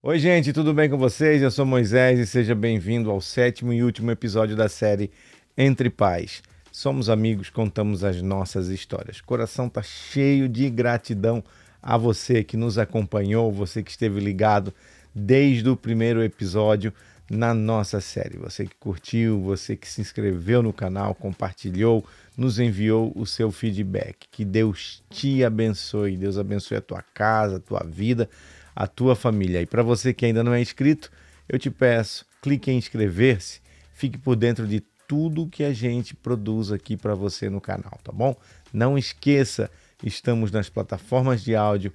Oi, gente, tudo bem com vocês? Eu sou Moisés e seja bem-vindo ao sétimo e último episódio da série Entre Pais. Somos amigos, contamos as nossas histórias. Coração tá cheio de gratidão a você que nos acompanhou, você que esteve ligado desde o primeiro episódio na nossa série. Você que curtiu, você que se inscreveu no canal, compartilhou, nos enviou o seu feedback. Que Deus te abençoe, Deus abençoe a tua casa, a tua vida, a tua família. E para você que ainda não é inscrito, eu te peço, clique em inscrever-se, fique por dentro de tudo que a gente produz aqui para você no canal, tá bom? Não esqueça, estamos nas plataformas de áudio,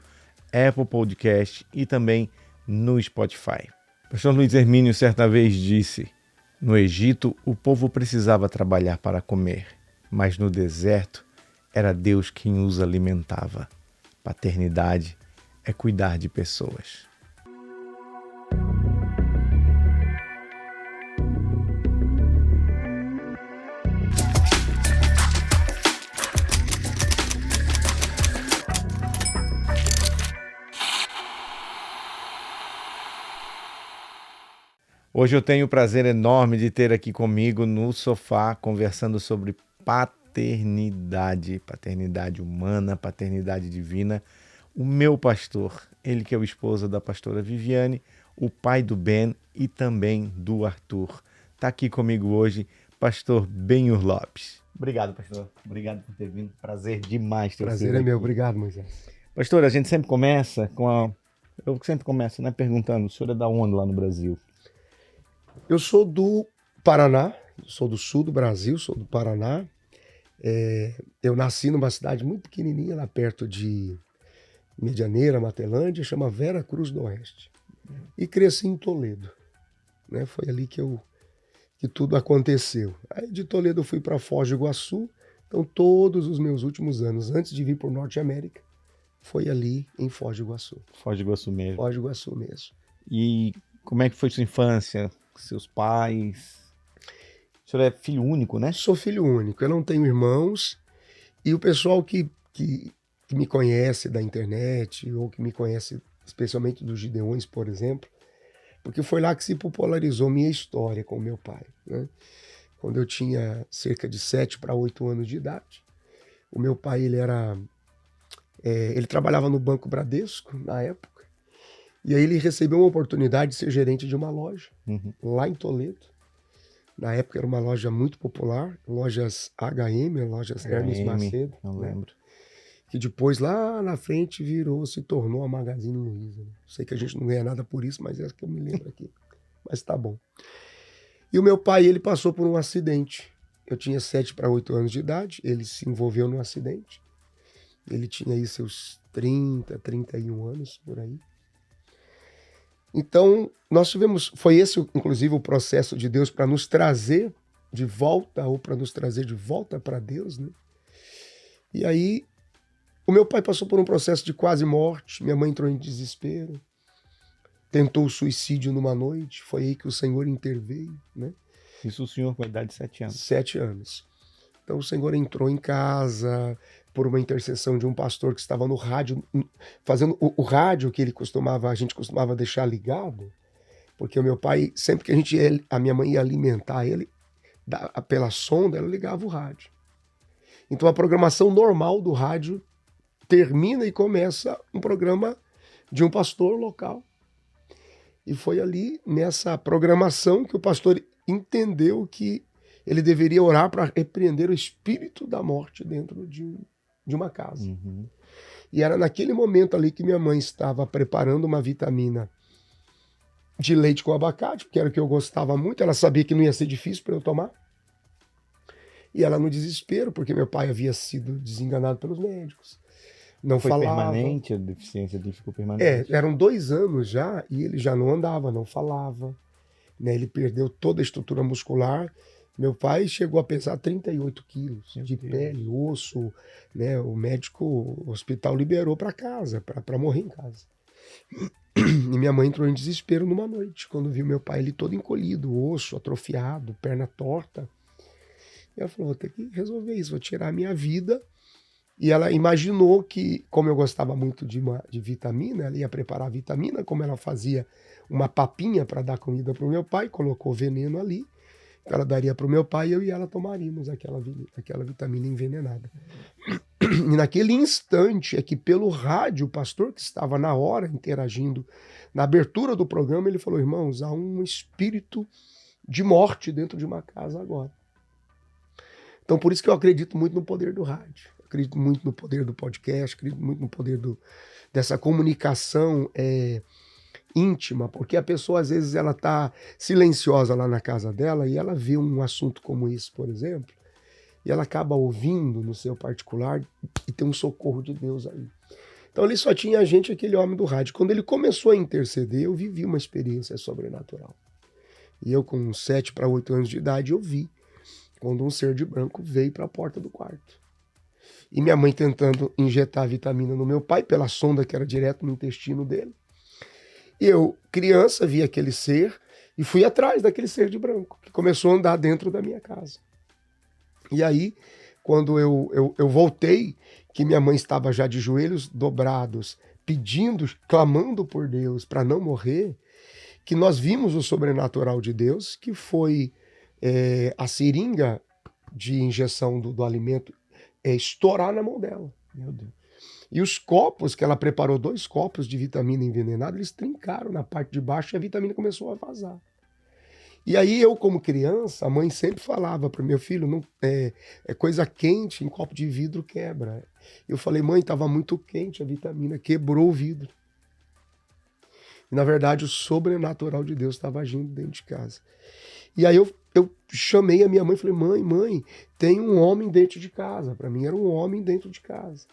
Apple Podcast e também no Spotify. O pastor Luiz Hermínio certa vez disse: no Egito o povo precisava trabalhar para comer, mas no deserto era Deus quem os alimentava. Paternidade é cuidar de pessoas. Hoje eu tenho o prazer enorme de ter aqui comigo no sofá, conversando sobre paternidade, paternidade humana, paternidade divina, o meu pastor, ele que é o esposo da pastora Viviane, o pai do Ben e também do Arthur. Está aqui comigo hoje, pastor Benhur Lopes. Obrigado, pastor. Obrigado por ter vindo. Prazer demais ter Prazer sido é meu, aqui. obrigado, Moisés. Pastor, a gente sempre começa com a... Eu sempre começo, né, perguntando, o senhor é da onde lá no Brasil? Eu sou do Paraná, sou do sul do Brasil, sou do Paraná. Eu nasci numa cidade muito pequenininha, lá perto de Medianeira, Matelândia, chama Vera Cruz do Oeste. E cresci em Toledo, né? Foi ali que tudo aconteceu. Aí de Toledo eu fui para Foz do Iguaçu, então todos os meus últimos anos, antes de vir para o Norte América, foi ali em Foz do Iguaçu. Foz do Iguaçu mesmo. Foz do Iguaçu mesmo. E como é que foi sua infância? Seus pais? O senhor é filho único, né? Sou filho único, eu não tenho irmãos. E o pessoal que me conhece da internet, ou que me conhece especialmente dos Gideões, por exemplo, porque foi lá que se popularizou minha história com meu pai, né? Quando eu tinha cerca de 7 para 8 anos de idade, o meu pai ele trabalhava no Banco Bradesco na época, e aí ele recebeu uma oportunidade de ser gerente de uma loja, lá em Toledo. Na época era uma loja muito popular, lojas HM, lojas Hermes Macedo. Não lembro. Que depois lá na frente se tornou a Magazine Luiza. Né? Sei que a gente não ganha nada por isso, mas é que eu me lembro aqui. Mas tá bom. E o meu pai, ele passou por um acidente. Eu tinha 7 para 8 anos de idade, ele se envolveu num acidente. Ele tinha aí seus 30, 31 anos, por aí. Então, foi esse, inclusive, o processo de Deus para nos trazer de volta, ou para nos trazer de volta para Deus, né? E aí, o meu pai passou por um processo de quase morte, minha mãe entrou em desespero, tentou suicídio numa noite, foi aí que o Senhor interveio, né? Isso o senhor com a idade de 7 anos. 7 anos. Então o Senhor entrou em casa por uma intercessão de um pastor que estava no rádio, fazendo o rádio que a gente costumava deixar ligado, porque o meu pai, sempre que a minha mãe ia alimentar ele, pela sonda, ela ligava o rádio. Então a programação normal do rádio termina e começa um programa de um pastor local. E foi ali, nessa programação, que o pastor entendeu que ele deveria orar para repreender o espírito da morte dentro de uma casa. E era naquele momento ali que minha mãe estava preparando uma vitamina de leite com abacate, porque era o que eu gostava muito. Ela sabia que não ia ser difícil para eu tomar. E ela no desespero, porque meu pai havia sido desenganado pelos médicos. Não Foi falava. permanente, a deficiência dele ficou permanente? Eram 2 anos já e ele já não andava, não falava. Né? Ele perdeu toda a estrutura muscular. Meu pai chegou a pesar 38 quilos de pele, osso. Né? O hospital liberou para casa, para morrer em casa. E minha mãe entrou em desespero numa noite, quando viu meu pai ele todo encolhido, osso atrofiado, perna torta. E ela falou, vou ter que resolver isso, vou tirar a minha vida E ela imaginou que, como eu gostava muito de vitamina, ela ia preparar a vitamina, como ela fazia uma papinha para dar comida para o meu pai, colocou veneno ali, ela daria para o meu pai e eu e ela tomaríamos aquela vitamina envenenada. E naquele instante é que pelo rádio, o pastor que estava na hora interagindo, na abertura do programa, ele falou: irmãos, há um espírito de morte dentro de uma casa agora. Então por isso que eu acredito muito no poder do rádio, acredito muito no poder do podcast, acredito muito no poder dessa comunicação íntima, porque a pessoa às vezes ela está silenciosa lá na casa dela e ela vê um assunto como esse, por exemplo, e ela acaba ouvindo no seu particular e tem um socorro de Deus aí. Então ele só tinha a gente, aquele homem do rádio. Quando ele começou a interceder, eu vivi uma experiência sobrenatural. E eu com 7 para 8 anos de idade, eu vi quando um ser de branco veio para a porta do quarto. E minha mãe tentando injetar vitamina no meu pai, pela sonda que era direto no intestino dele. E eu, criança, vi aquele ser e fui atrás daquele ser de branco, que começou a andar dentro da minha casa. E aí, quando eu voltei, que minha mãe estava já de joelhos dobrados, pedindo, clamando por Deus para não morrer, que nós vimos o sobrenatural de Deus, que foi a seringa de injeção do alimento estourar na mão dela. Meu Deus. E os copos, que ela preparou 2 copos de vitamina envenenada, eles trincaram na parte de baixo e a vitamina começou a vazar. E aí eu, como criança, a mãe sempre falava para o meu filho, não, coisa quente em copo de vidro quebra. Eu falei: mãe, estava muito quente a vitamina, quebrou o vidro. E na verdade o sobrenatural de Deus estava agindo dentro de casa. E aí eu chamei a minha mãe e falei: mãe, tem um homem dentro de casa. Para mim era um homem dentro de casa.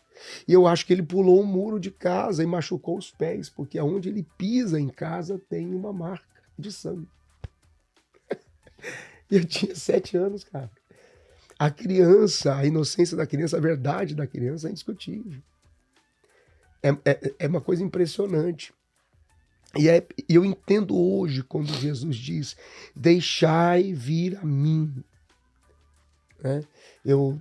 E eu acho que ele pulou um muro de casa e machucou os pés, porque aonde ele pisa em casa tem uma marca de sangue. E eu tinha 7 anos, cara. A criança, a inocência da criança, a verdade da criança é indiscutível. É uma coisa impressionante. E eu entendo hoje quando Jesus diz: deixai vir a mim. Né?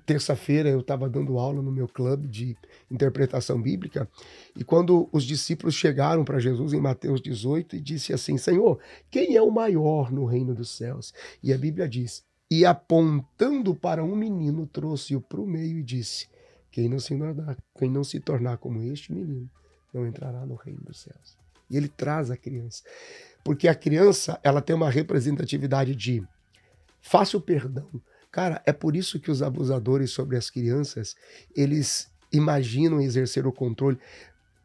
Terça-feira, eu estava dando aula no meu clube de interpretação bíblica, e quando os discípulos chegaram para Jesus em Mateus 18 e disse assim: Senhor, quem é o maior no reino dos céus? E a Bíblia diz: e apontando para um menino, trouxe-o para o meio e disse: quem não se tornar como este menino, não entrará no reino dos céus. E ele traz a criança, porque a criança, ela tem uma representatividade de fácil perdão. Cara, é por isso que os abusadores sobre as crianças, eles imaginam exercer o controle,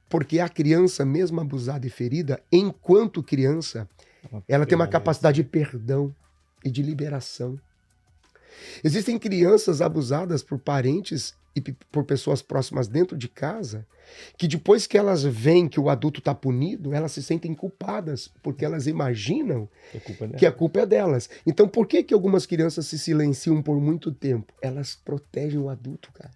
porque a criança, mesmo abusada e ferida, enquanto criança, ela tem uma capacidade de perdão e de liberação. Existem crianças abusadas por parentes e por pessoas próximas dentro de casa, que depois que elas veem que o adulto está punido, elas se sentem culpadas, porque elas imaginam que a culpa é delas. Então por que algumas crianças se silenciam por muito tempo? Elas protegem o adulto, cara.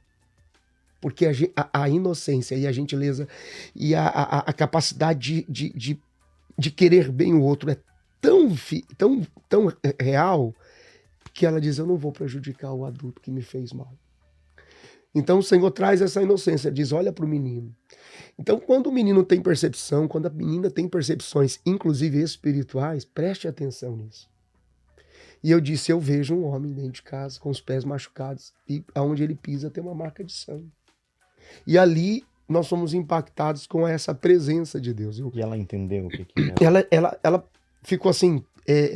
Porque a inocência e a gentileza e a capacidade de querer bem o outro é tão real, que ela diz: eu não vou prejudicar o adulto que me fez mal. Então o Senhor traz essa inocência, diz: olha para o menino. Então quando o menino tem percepção, quando a menina tem percepções, inclusive espirituais, preste atenção nisso. E eu disse: eu vejo um homem dentro de casa com os pés machucados e aonde ele pisa tem uma marca de sangue. E ali nós somos impactados com essa presença de Deus. E ela entendeu o que era? Ela ficou assim,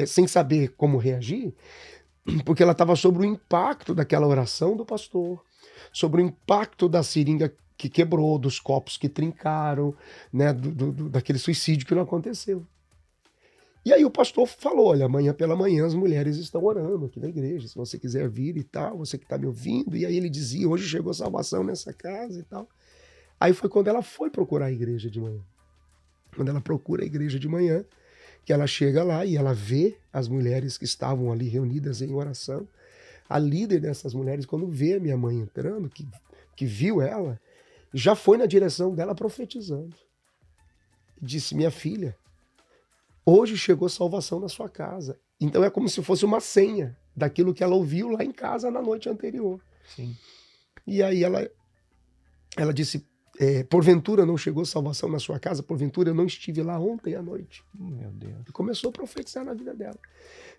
sem saber como reagir, porque ela estava sob o impacto daquela oração do pastor, sobre o impacto da seringa que quebrou, dos copos que trincaram, né, daquele suicídio que não aconteceu. E aí o pastor falou: olha, amanhã pela manhã as mulheres estão orando aqui na igreja, se você quiser vir e tal, você que está me ouvindo. E aí ele dizia: hoje chegou salvação nessa casa e tal. Aí foi quando ela foi procurar a igreja de manhã. Quando ela procura a igreja de manhã, que ela chega lá e ela vê as mulheres que estavam ali reunidas em oração. A líder dessas mulheres, quando vê a minha mãe entrando, que viu ela, já foi na direção dela profetizando. Disse: minha filha, hoje chegou salvação na sua casa. Então é como se fosse uma senha daquilo que ela ouviu lá em casa na noite anterior. Sim. E aí ela Ela disse, porventura não chegou salvação na sua casa? Porventura eu não estive lá ontem à noite? Meu Deus. E começou a profetizar na vida dela.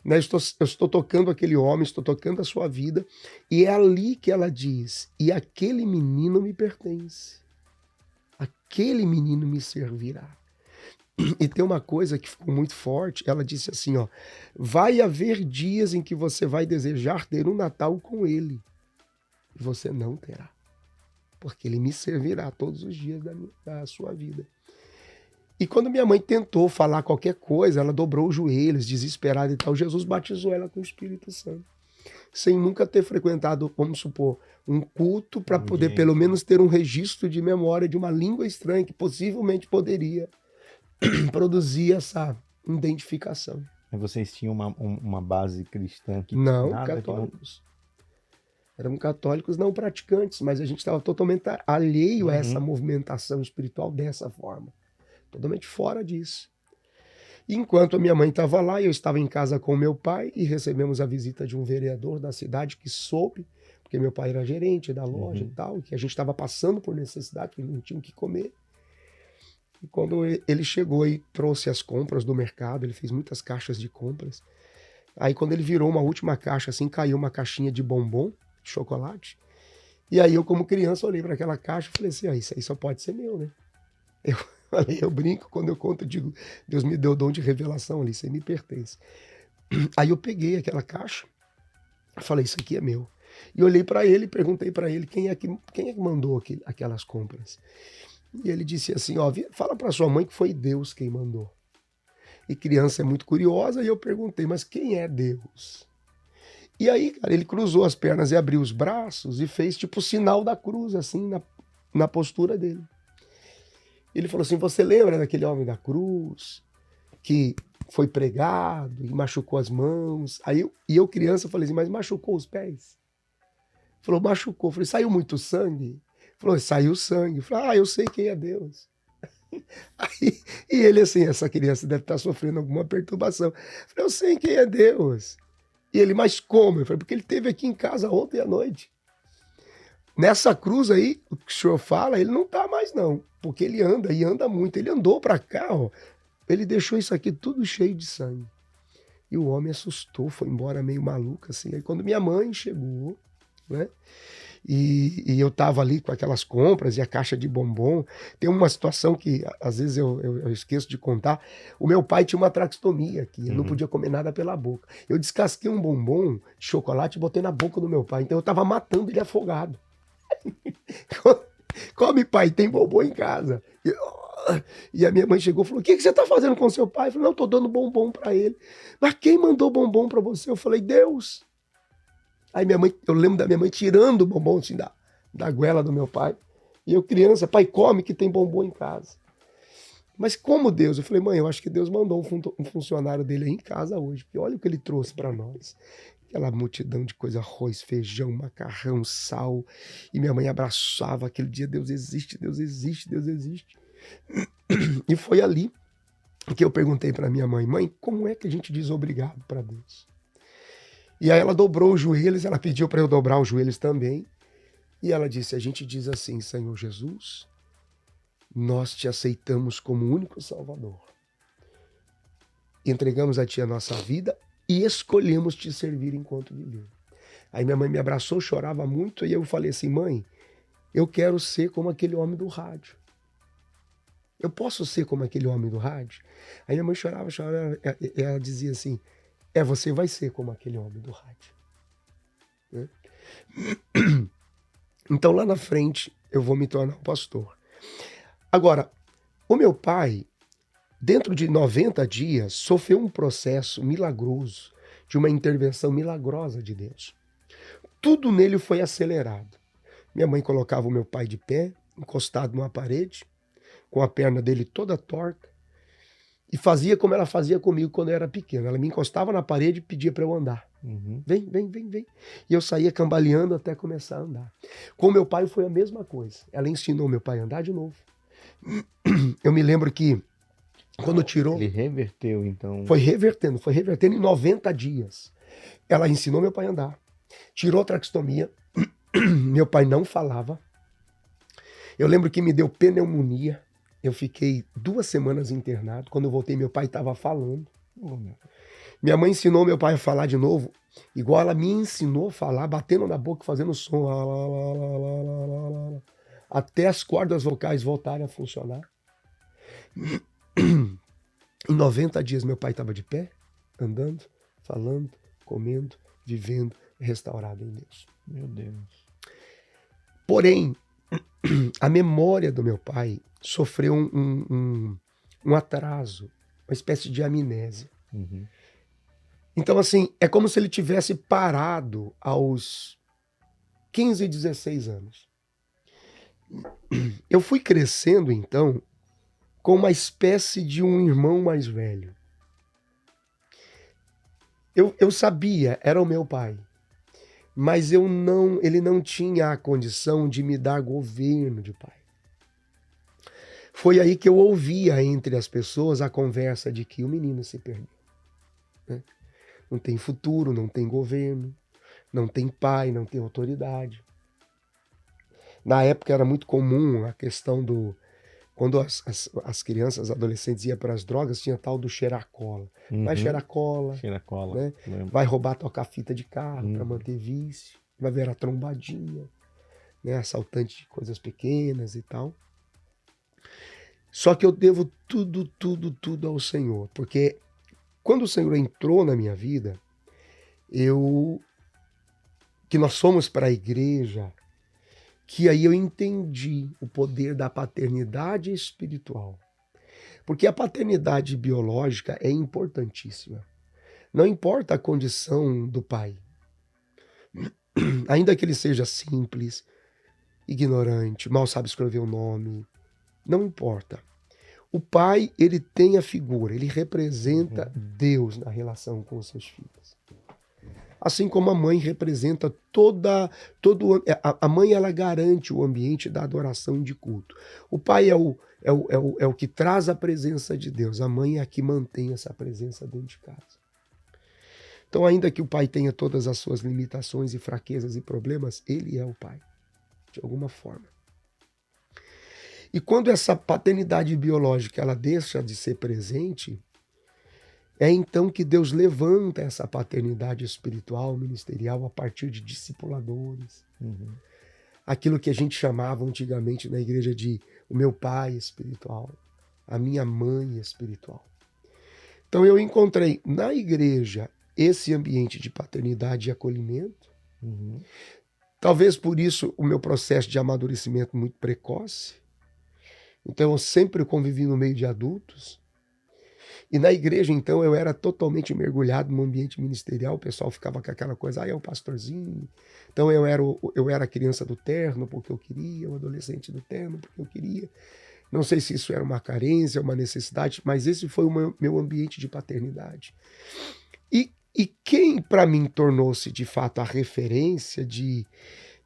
Né? Eu estou tocando aquele homem, estou tocando a sua vida, e é ali que ela diz, e aquele menino me pertence. Aquele menino me servirá. E tem uma coisa que ficou muito forte, ela disse assim, ó, vai haver dias em que você vai desejar ter um Natal com ele, e você não terá, porque ele me servirá todos os dias da sua vida. E quando minha mãe tentou falar qualquer coisa, ela dobrou os joelhos, desesperada e tal, Jesus batizou ela com o Espírito Santo, sem nunca ter frequentado, vamos supor, um culto para poder pelo menos ter um registro de memória de uma língua estranha que possivelmente poderia produzir essa identificação. Mas vocês tinham uma base cristã que não, nada católicos. Eram católicos não praticantes, mas a gente estava totalmente alheio a essa movimentação espiritual dessa forma. Totalmente fora disso. E enquanto a minha mãe estava lá, eu estava em casa com meu pai e recebemos a visita de um vereador da cidade que soube, porque meu pai era gerente da loja e tal, que a gente estava passando por necessidade, que não tinha o que comer. E quando ele chegou e trouxe as compras do mercado, ele fez muitas caixas de compras. Aí quando ele virou uma última caixa, assim, caiu uma caixinha de bombom, de chocolate. E aí eu, como criança, olhei para aquela caixa e falei assim, isso aí só pode ser meu, né? Eu brinco, quando eu conto, eu digo, Deus me deu o dom de revelação ali, isso aí me pertence. Aí eu peguei aquela caixa, falei, isso aqui é meu. E olhei para ele e perguntei para ele quem é que mandou aquelas compras. E ele disse assim, fala para sua mãe que foi Deus quem mandou. E criança é muito curiosa, e eu perguntei, mas quem é Deus? E aí, cara, ele cruzou as pernas e abriu os braços e fez tipo o sinal da cruz, assim, na postura dele. Ele falou assim, você lembra daquele homem da cruz que foi pregado e machucou as mãos? Aí eu criança, falei assim, mas machucou os pés? Falou, machucou. Falei, saiu muito sangue? Falou, saiu sangue. Falei, eu sei quem é Deus. Aí, e ele assim, essa criança deve estar sofrendo alguma perturbação. Falei, eu sei quem é Deus. E ele, mas como? Eu falei, porque ele esteve aqui em casa ontem à noite. Nessa cruz aí, o que o senhor fala, ele não está mais não, porque ele anda, e anda muito. Ele andou para cá, ele deixou isso aqui tudo cheio de sangue. E o homem assustou, foi embora meio maluco assim. Aí quando minha mãe chegou, né? E eu tava ali com aquelas compras e a caixa de bombom. Tem uma situação que às vezes eu esqueço de contar. O meu pai tinha uma traqueostomia, que ele não podia comer nada pela boca. Eu descasquei um bombom de chocolate e botei na boca do meu pai. Então eu tava matando ele afogado. Come, pai, tem bombom em casa. E a minha mãe chegou e falou, o que você tá fazendo com seu pai? Eu falei, não, tô dando bombom para ele. Mas quem mandou bombom para você? Eu falei, Deus. Aí eu lembro da minha mãe tirando o bombom assim, da goela do meu pai. E eu criança, pai, come que tem bombom em casa. Mas como Deus? Eu falei, mãe, eu acho que Deus mandou um funcionário dele aí em casa hoje. Porque olha o que ele trouxe para nós. Aquela multidão de coisa, arroz, feijão, macarrão, sal. E minha mãe abraçava aquele dia, Deus existe, Deus existe, Deus existe. E foi ali que eu perguntei para minha mãe, como é que a gente diz obrigado para Deus? E aí ela dobrou os joelhos, ela pediu para eu dobrar os joelhos também. E ela disse, a gente diz assim, Senhor Jesus, nós te aceitamos como único Salvador. Entregamos a ti a nossa vida e escolhemos te servir enquanto vivemos. Aí minha mãe me abraçou, chorava muito, e eu falei assim, mãe, eu quero ser como aquele homem do rádio. Eu posso ser como aquele homem do rádio? Aí minha mãe chorava, e ela dizia assim, você vai ser como aquele homem do rádio. Né? Então lá na frente eu vou me tornar um pastor. Agora, o meu pai, dentro de 90 dias, sofreu um processo milagroso, de uma intervenção milagrosa de Deus. Tudo nele foi acelerado. Minha mãe colocava o meu pai de pé, encostado numa parede, com a perna dele toda torta, e fazia como ela fazia comigo quando eu era pequeno. Ela me encostava na parede e pedia para eu andar. Vem, vem, vem, vem. E eu saía cambaleando até começar a andar. Com meu pai foi a mesma coisa. Ela ensinou meu pai a andar de novo. Eu me lembro que quando tirou... Ele reverteu, então... Foi revertendo em 90 dias. Ela ensinou meu pai a andar. Tirou a traqueostomia. Meu pai não falava. Eu lembro que me deu pneumonia. Eu fiquei 2 semanas internado. Quando eu voltei, meu pai estava falando. Oh, meu. Minha mãe ensinou meu pai a falar de novo, igual ela me ensinou a falar, batendo na boca, fazendo som. Lá, lá, lá, lá, lá, lá, lá, lá, lá, até as cordas vocais voltarem a funcionar. Em 90 dias, meu pai estava de pé, andando, falando, comendo, vivendo, restaurado em Deus. Meu Deus. Porém, a memória do meu pai sofreu um atraso, uma espécie de amnésia. Uhum. Então, assim, é como se ele tivesse parado aos 15, 16 anos. Eu fui crescendo, então, com uma espécie de um irmão mais velho. Eu sabia, era o meu pai, mas ele não tinha a condição de me dar governo de pai. Foi aí que eu ouvia entre as pessoas a conversa de que o menino se perdeu. Né? Não tem futuro, não tem governo, não tem pai, não tem autoridade. Na época era muito comum a questão do... Quando as crianças, adolescentes iam para as drogas, tinha tal do cheirar cola. Vai cheirar cola, Cheira cola. né? Vai roubar, tocar fita de carro para manter vício, vai ver a trombadinha, né? Assaltante de coisas pequenas e tal. Só que eu devo tudo ao Senhor, porque quando o Senhor entrou na minha vida, que nós fomos para a igreja, que aí eu entendi o poder da paternidade espiritual. Porque a paternidade biológica é importantíssima. Não importa a condição do pai. Ainda que ele seja simples, ignorante, mal sabe escrever o nome, não importa. O pai, ele tem a figura, ele representa Deus na relação com os seus filhos. Assim como a mãe representa a mãe, ela garante o ambiente da adoração e de culto. O pai é o que traz a presença de Deus. A mãe é a que mantém essa presença dentro de casa. Então, ainda que o pai tenha todas as suas limitações e fraquezas e problemas, ele é o pai, de alguma forma. E quando essa paternidade biológica ela deixa de ser presente, é então que Deus levanta essa paternidade espiritual, ministerial, a partir de discipuladores. Aquilo que a gente chamava antigamente na igreja de o meu pai espiritual, a minha mãe espiritual. Então eu encontrei na igreja esse ambiente de paternidade e acolhimento. Talvez por isso o meu processo de amadurecimento muito precoce. Então eu sempre convivi no meio de adultos. E na igreja, então, eu era totalmente mergulhado no ambiente ministerial, o pessoal ficava com aquela coisa, é o pastorzinho. Então eu era a criança do terno porque eu queria, o adolescente do terno porque eu queria. Não sei se isso era uma carência, uma necessidade, mas esse foi o meu ambiente de paternidade. E quem, para mim, tornou-se, de fato, a referência de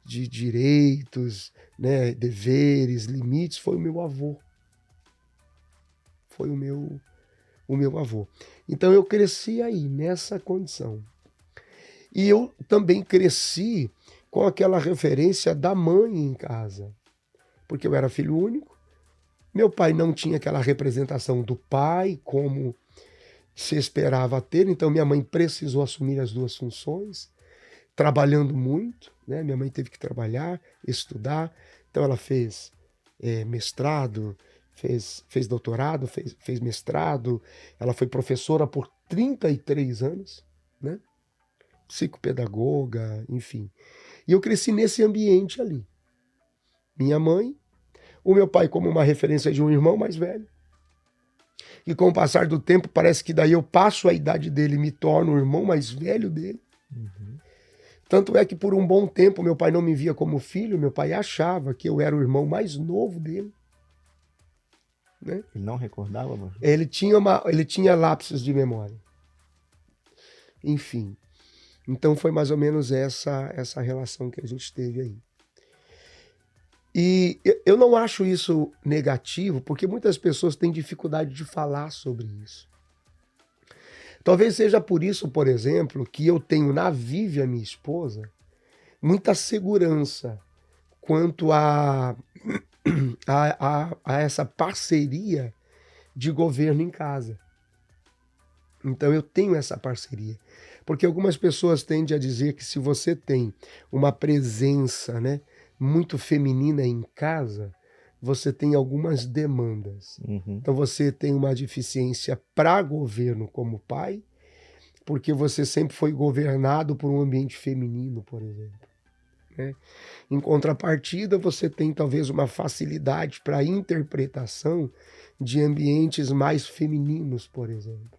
direitos, né, deveres, limites, foi o meu avô. Foi o meu avô. Então eu cresci aí, nessa condição. E eu também cresci com aquela referência da mãe em casa. Porque eu era filho único, meu pai não tinha aquela representação do pai como se esperava ter, então minha mãe precisou assumir as duas funções, trabalhando muito, né? Minha mãe teve que trabalhar, estudar, então ela fez mestrado, fez doutorado, fez mestrado, ela foi professora por 33 anos, né? Psicopedagoga, enfim. E eu cresci nesse ambiente ali. Minha mãe, o meu pai como uma referência de um irmão mais velho, e com o passar do tempo parece que daí eu passo a idade dele e me torno o irmão mais velho dele. Tanto é que por um bom tempo meu pai não me via como filho, meu pai achava que eu era o irmão mais novo dele. Né? Ele não recordava, mano? Ele tinha lapsos de memória. Enfim. Então foi mais ou menos essa relação que a gente teve aí. E eu não acho isso negativo, porque muitas pessoas têm dificuldade de falar sobre isso. Talvez seja por isso, por exemplo, que eu tenho na Vivi, a minha esposa, muita segurança quanto a a essa parceria de governo em casa. Então eu tenho essa parceria. Porque algumas pessoas tendem a dizer que se você tem uma presença, né, muito feminina em casa, você tem algumas demandas. Uhum. Então você tem uma deficiência para governo como pai, porque você sempre foi governado por um ambiente feminino, por exemplo, né? Em contrapartida, você tem talvez uma facilidade para a interpretação de ambientes mais femininos, por exemplo.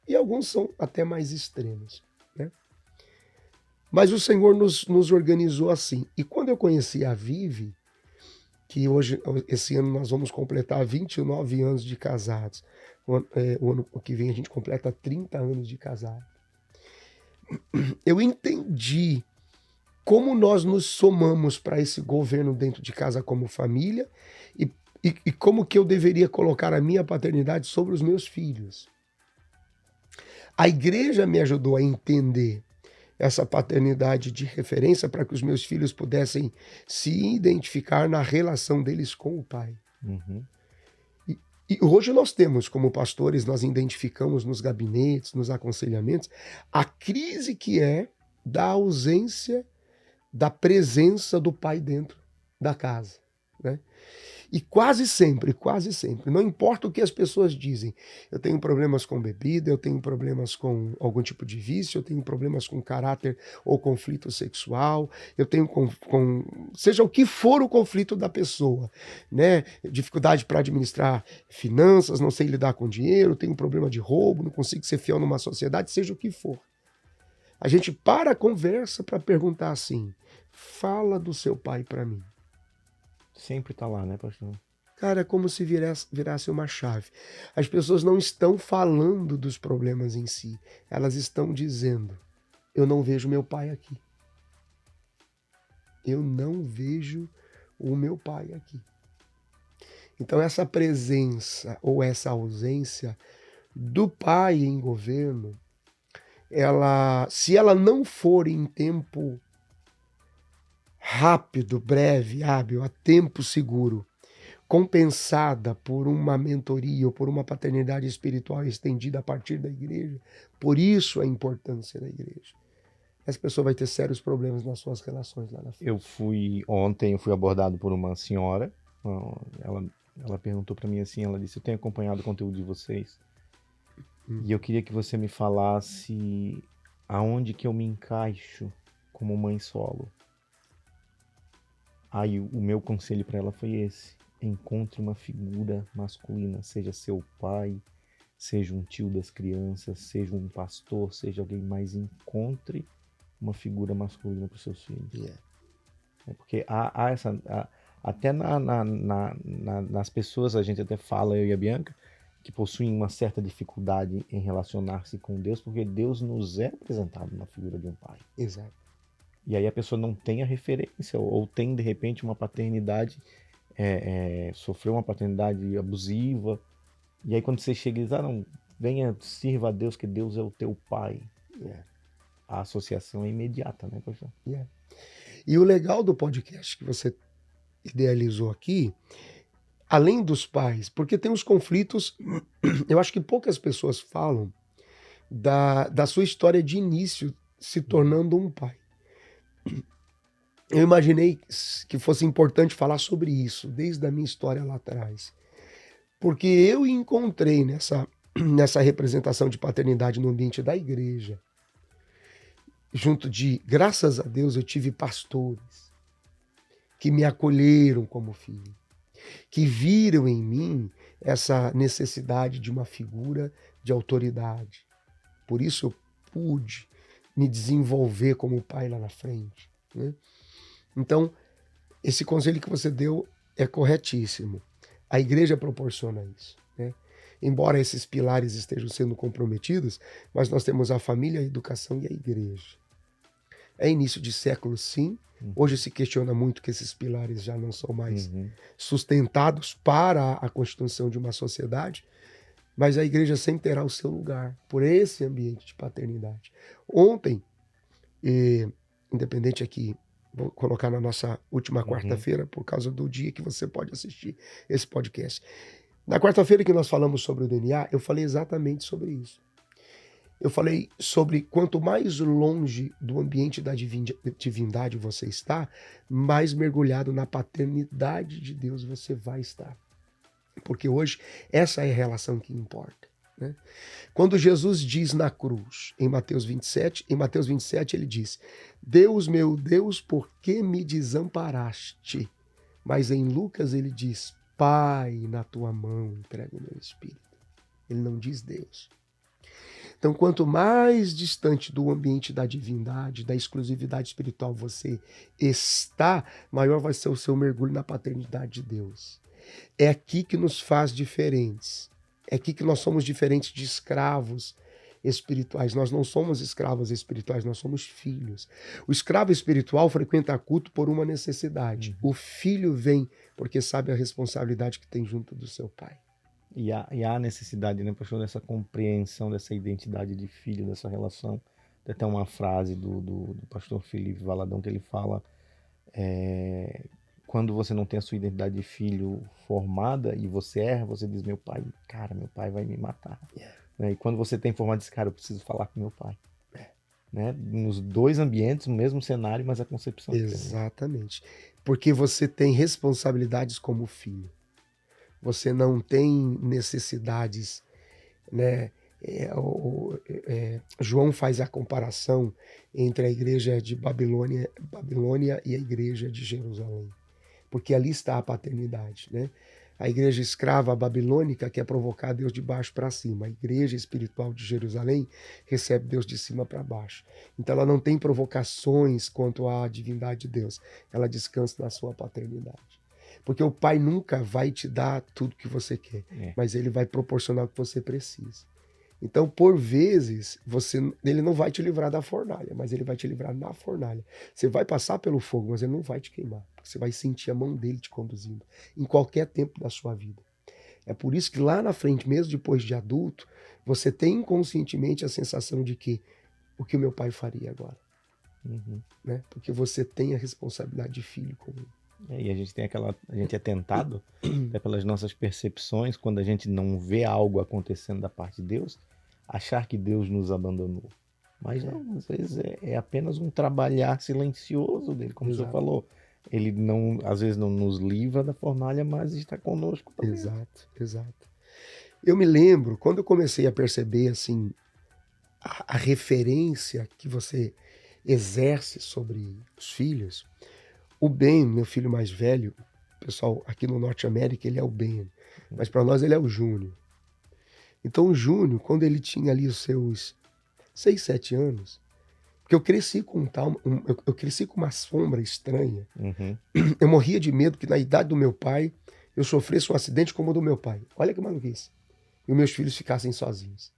E alguns são até mais extremos, né? Mas o Senhor nos organizou assim. E quando eu conheci a Vivi, que hoje, esse ano, nós vamos completar 29 anos de casados. O ano que vem a gente completa 30 anos de casado. Eu entendi como nós nos somamos para esse governo dentro de casa como família e como que eu deveria colocar a minha paternidade sobre os meus filhos. A igreja me ajudou a entender essa paternidade de referência para que os meus filhos pudessem se identificar na relação deles com o pai. Uhum. E hoje nós temos, como pastores, nós identificamos nos gabinetes, nos aconselhamentos, a crise que é da ausência da presença do pai dentro da casa, né? E quase sempre, não importa o que as pessoas dizem, eu tenho problemas com bebida, eu tenho problemas com algum tipo de vício, eu tenho problemas com caráter ou conflito sexual, eu tenho seja o que for o conflito da pessoa, né? Dificuldade para administrar finanças, não sei lidar com dinheiro, tenho problema de roubo, não consigo ser fiel numa sociedade, seja o que for. A gente para a conversa para perguntar assim: fala do seu pai para mim. Sempre tá lá, né, pastor? Cara, é como se virasse uma chave. As pessoas não estão falando dos problemas em si. Elas estão dizendo: eu não vejo meu pai aqui. Eu não vejo o meu pai aqui. Então essa presença ou essa ausência do pai em governo, se ela não for em tempo rápido, breve, hábil, a tempo seguro, compensada por uma mentoria ou por uma paternidade espiritual estendida a partir da igreja, por isso a importância da igreja. Essa pessoa vai ter sérios problemas nas suas relações lá na frente. Ontem eu fui abordado por uma senhora, ela perguntou para mim assim, ela disse: eu tenho acompanhado o conteúdo de vocês e eu queria que você me falasse aonde que eu me encaixo como mãe solo. Aí o meu conselho para ela foi esse: encontre uma figura masculina, seja seu pai, seja um tio das crianças, seja um pastor, seja alguém mais, encontre uma figura masculina para os seus filhos. Yeah. Porque há essa... até nas pessoas, a gente até fala, eu e a Bianca, que possuem uma certa dificuldade em relacionar-se com Deus, porque Deus nos é apresentado na figura de um pai. Exato. E aí a pessoa não tem a referência, ou tem de repente uma paternidade, sofreu uma paternidade abusiva, e aí quando você chega e diz: não, venha, sirva a Deus, que Deus é o teu pai. Yeah. A associação é imediata, né, pastor? Yeah. E o legal do podcast que você idealizou aqui, além dos pais, porque tem os conflitos, eu acho que poucas pessoas falam da sua história de início se tornando um pai. Eu imaginei que fosse importante falar sobre isso, desde a minha história lá atrás. Porque eu encontrei nessa representação de paternidade no ambiente da igreja, graças a Deus, eu tive pastores que me acolheram como filho, que viram em mim essa necessidade de uma figura de autoridade. Por isso eu pude me desenvolver como pai lá na frente, né? Então, esse conselho que você deu é corretíssimo. A igreja proporciona isso, né? Embora esses pilares estejam sendo comprometidos, mas nós temos a família, a educação e a igreja. É início de século, sim. Hoje se questiona muito que esses pilares já não são mais sustentados para a constituição de uma sociedade, mas a igreja sempre terá o seu lugar por esse ambiente de paternidade. Ontem, independente aqui Vou colocar na nossa última Uhum. quarta-feira, por causa do dia que você pode assistir esse podcast. Na quarta-feira que nós falamos sobre o DNA, eu falei exatamente sobre isso. Eu falei sobre quanto mais longe do ambiente da divindade você está, mais mergulhado na paternidade de Deus você vai estar. Porque hoje essa é a relação que importa, né? Quando Jesus diz na cruz, em Mateus 27, ele diz: Deus, meu Deus, por que me desamparaste? Mas em Lucas ele diz: Pai, na tua mão entrego o meu espírito. Ele não diz Deus. Então, quanto mais distante do ambiente da divindade, da exclusividade espiritual você está, maior vai ser o seu mergulho na paternidade de Deus. É aqui que nos faz diferentes. É aqui que nós somos diferentes de escravos espirituais. Nós não somos escravos espirituais, nós somos filhos. O escravo espiritual frequenta culto por uma necessidade. O filho vem porque sabe a responsabilidade que tem junto do seu pai. E há necessidade, né, pastor, dessa compreensão, dessa identidade de filho, dessa relação. Tem até uma frase do pastor Felipe Valadão que ele fala: quando você não tem a sua identidade de filho formada e você erra, você diz, meu pai vai me matar. Né? E quando você tem formado, diz, cara, eu preciso falar com meu pai. Né? Nos dois ambientes, no mesmo cenário, mas a concepção. Exatamente. Porque você tem responsabilidades como filho. Você não tem necessidades, né? João faz a comparação entre a igreja de Babilônia e a igreja de Jerusalém, porque ali está a paternidade, né? A igreja escrava babilônica quer provocar Deus de baixo para cima. A igreja espiritual de Jerusalém recebe Deus de cima para baixo. Então ela não tem provocações quanto à divindade de Deus. Ela descansa na sua paternidade. Porque o pai nunca vai te dar tudo que você quer, mas ele vai proporcionar o que você precisa. Então, por vezes, ele não vai te livrar da fornalha, mas ele vai te livrar na fornalha. Você vai passar pelo fogo, mas ele não vai te queimar. Porque você vai sentir a mão dele te conduzindo em qualquer tempo da sua vida. É por isso que lá na frente, mesmo depois de adulto, você tem inconscientemente a sensação de que o que o meu pai faria agora. Né? Porque você tem a responsabilidade de filho com ele. E a gente é tentado, até pelas nossas percepções, quando a gente não vê algo acontecendo da parte de Deus, achar que Deus nos abandonou. Mas não, às vezes é apenas um trabalhar silencioso dele, como o senhor falou. Ele não, às vezes não nos livra da fornalha, mas está conosco também. Exato. Eu me lembro, quando eu comecei a perceber assim, a referência que você exerce sobre os filhos. O Ben, meu filho mais velho, pessoal, aqui no Norte América, ele é o Ben, mas para nós ele é o Júnior. Então o Júnior, quando ele tinha ali os seus 6, 7 anos, porque eu cresci com eu cresci com uma sombra estranha. Eu morria de medo que na idade do meu pai eu sofresse um acidente como o do meu pai. Olha que maluquice. E os meus filhos ficassem sozinhos.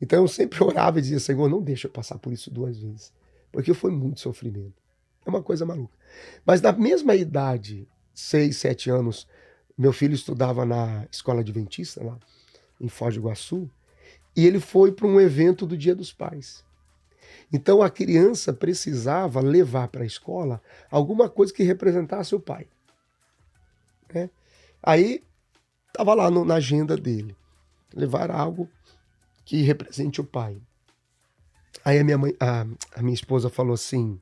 Então eu sempre orava e dizia, Senhor, não deixa eu passar por isso 2 vezes, porque foi muito sofrimento. É uma coisa maluca. Mas na mesma idade, 6, 7 anos, meu filho estudava na escola adventista, lá em Foz do Iguaçu, e ele foi para um evento do Dia dos Pais. Então a criança precisava levar para a escola alguma coisa que representasse o pai. Né? Aí estava lá na agenda dele, levar algo que represente o pai. Aí a minha esposa falou assim,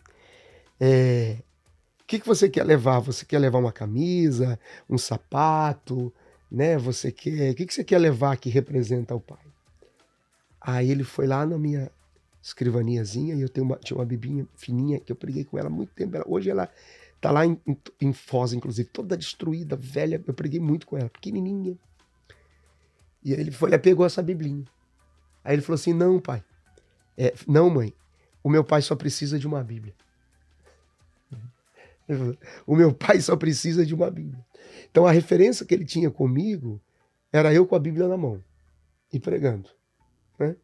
o que você quer levar? Você quer levar uma camisa, um sapato, né? O que você quer levar que representa o pai? Aí ele foi lá na minha escrivaniazinha e eu tinha uma bibinha fininha que eu preguei com ela há muito tempo. Hoje ela tá lá em Foz, inclusive, toda destruída, velha. Eu preguei muito com ela, pequenininha. E aí ele foi lá, pegou essa biblinha. Aí ele falou assim, não, pai. Não, mãe. O meu pai só precisa de uma Bíblia. O meu pai só precisa de uma Bíblia. Então a referência que ele tinha comigo era eu com a Bíblia na mão e pregando. Né?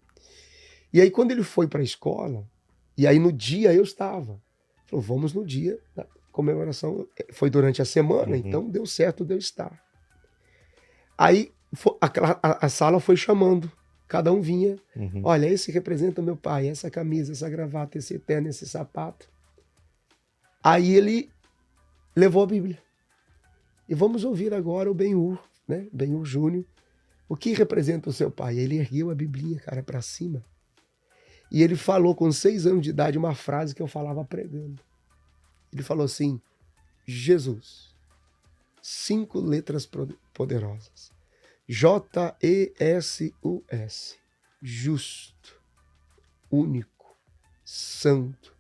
E aí quando ele foi para a escola, e aí no dia eu estava. Falou, vamos no dia da comemoração. Foi durante a semana, então deu certo de eu estar. Aí a sala foi chamando. Cada um vinha. Olha, esse representa o meu pai, essa camisa, essa gravata, esse terno, esse sapato. Aí ele levou a Bíblia. E vamos ouvir agora o Ben-Hur, né? Ben-Hur Júnior. O que representa o seu pai? Ele ergueu a Biblinha, cara, para cima. E ele falou com 6 anos de idade uma frase que eu falava pregando. Ele falou assim: Jesus, 5 letras poderosas. J-E-S-U-S. Justo, único, santo.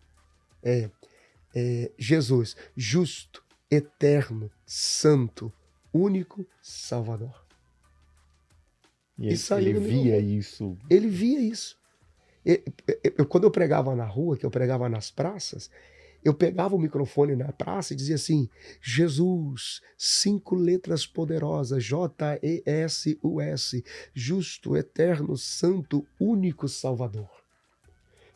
Jesus, justo, eterno, santo, único, salvador. E ele via isso. Ele via isso. Quando eu pregava na rua, que eu pregava nas praças, eu pegava o microfone na praça e dizia assim: Jesus, 5 letras poderosas, J-E-S-U-S, justo, eterno, santo, único salvador.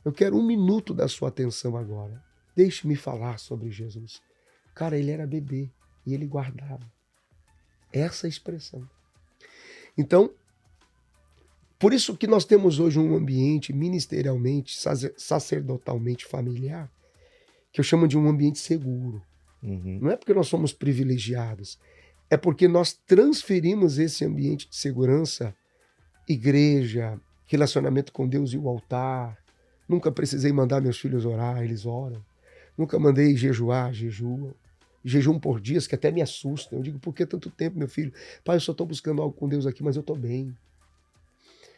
Eu quero 1 minuto da sua atenção agora. Deixe-me falar sobre Jesus. Cara, ele era bebê e ele guardava essa expressão. Então, por isso que nós temos hoje um ambiente ministerialmente, sacerdotalmente familiar, que eu chamo de um ambiente seguro. Não é porque nós somos privilegiados, é porque nós transferimos esse ambiente de segurança, igreja, relacionamento com Deus e o altar. Nunca precisei mandar meus filhos orar, eles oram. Nunca mandei jejuar, jejuam. Jejum por dias, que até me assustam. Eu digo: por que tanto tempo, meu filho? Pai, eu só estou buscando algo com Deus aqui, mas eu estou bem.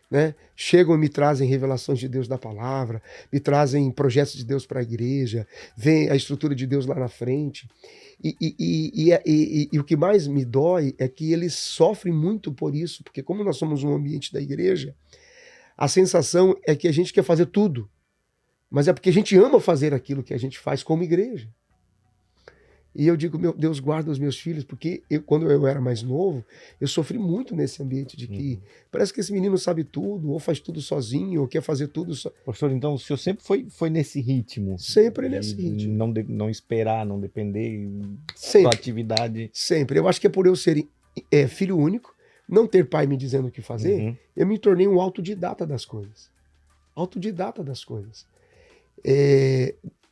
Né? Chegam e me trazem revelações de Deus da palavra, me trazem projetos de Deus para a igreja, vem a estrutura de Deus lá na frente. E o que mais me dói é que eles sofrem muito por isso, porque como nós somos um ambiente da igreja, a sensação é que a gente quer fazer tudo, mas é porque a gente ama fazer aquilo que a gente faz como igreja. E eu digo: meu Deus, guarda os meus filhos, porque quando eu era mais novo, eu sofri muito nesse ambiente de que parece que esse menino sabe tudo, ou faz tudo sozinho, ou quer fazer tudo só. Pastor, então o senhor sempre foi nesse ritmo? Sempre nesse ritmo. Não esperar, não depender Sempre. da atividade? Sempre. Eu acho que é por eu ser filho único, não ter pai me dizendo o que fazer, eu me tornei um autodidata das coisas. Autodidata das coisas.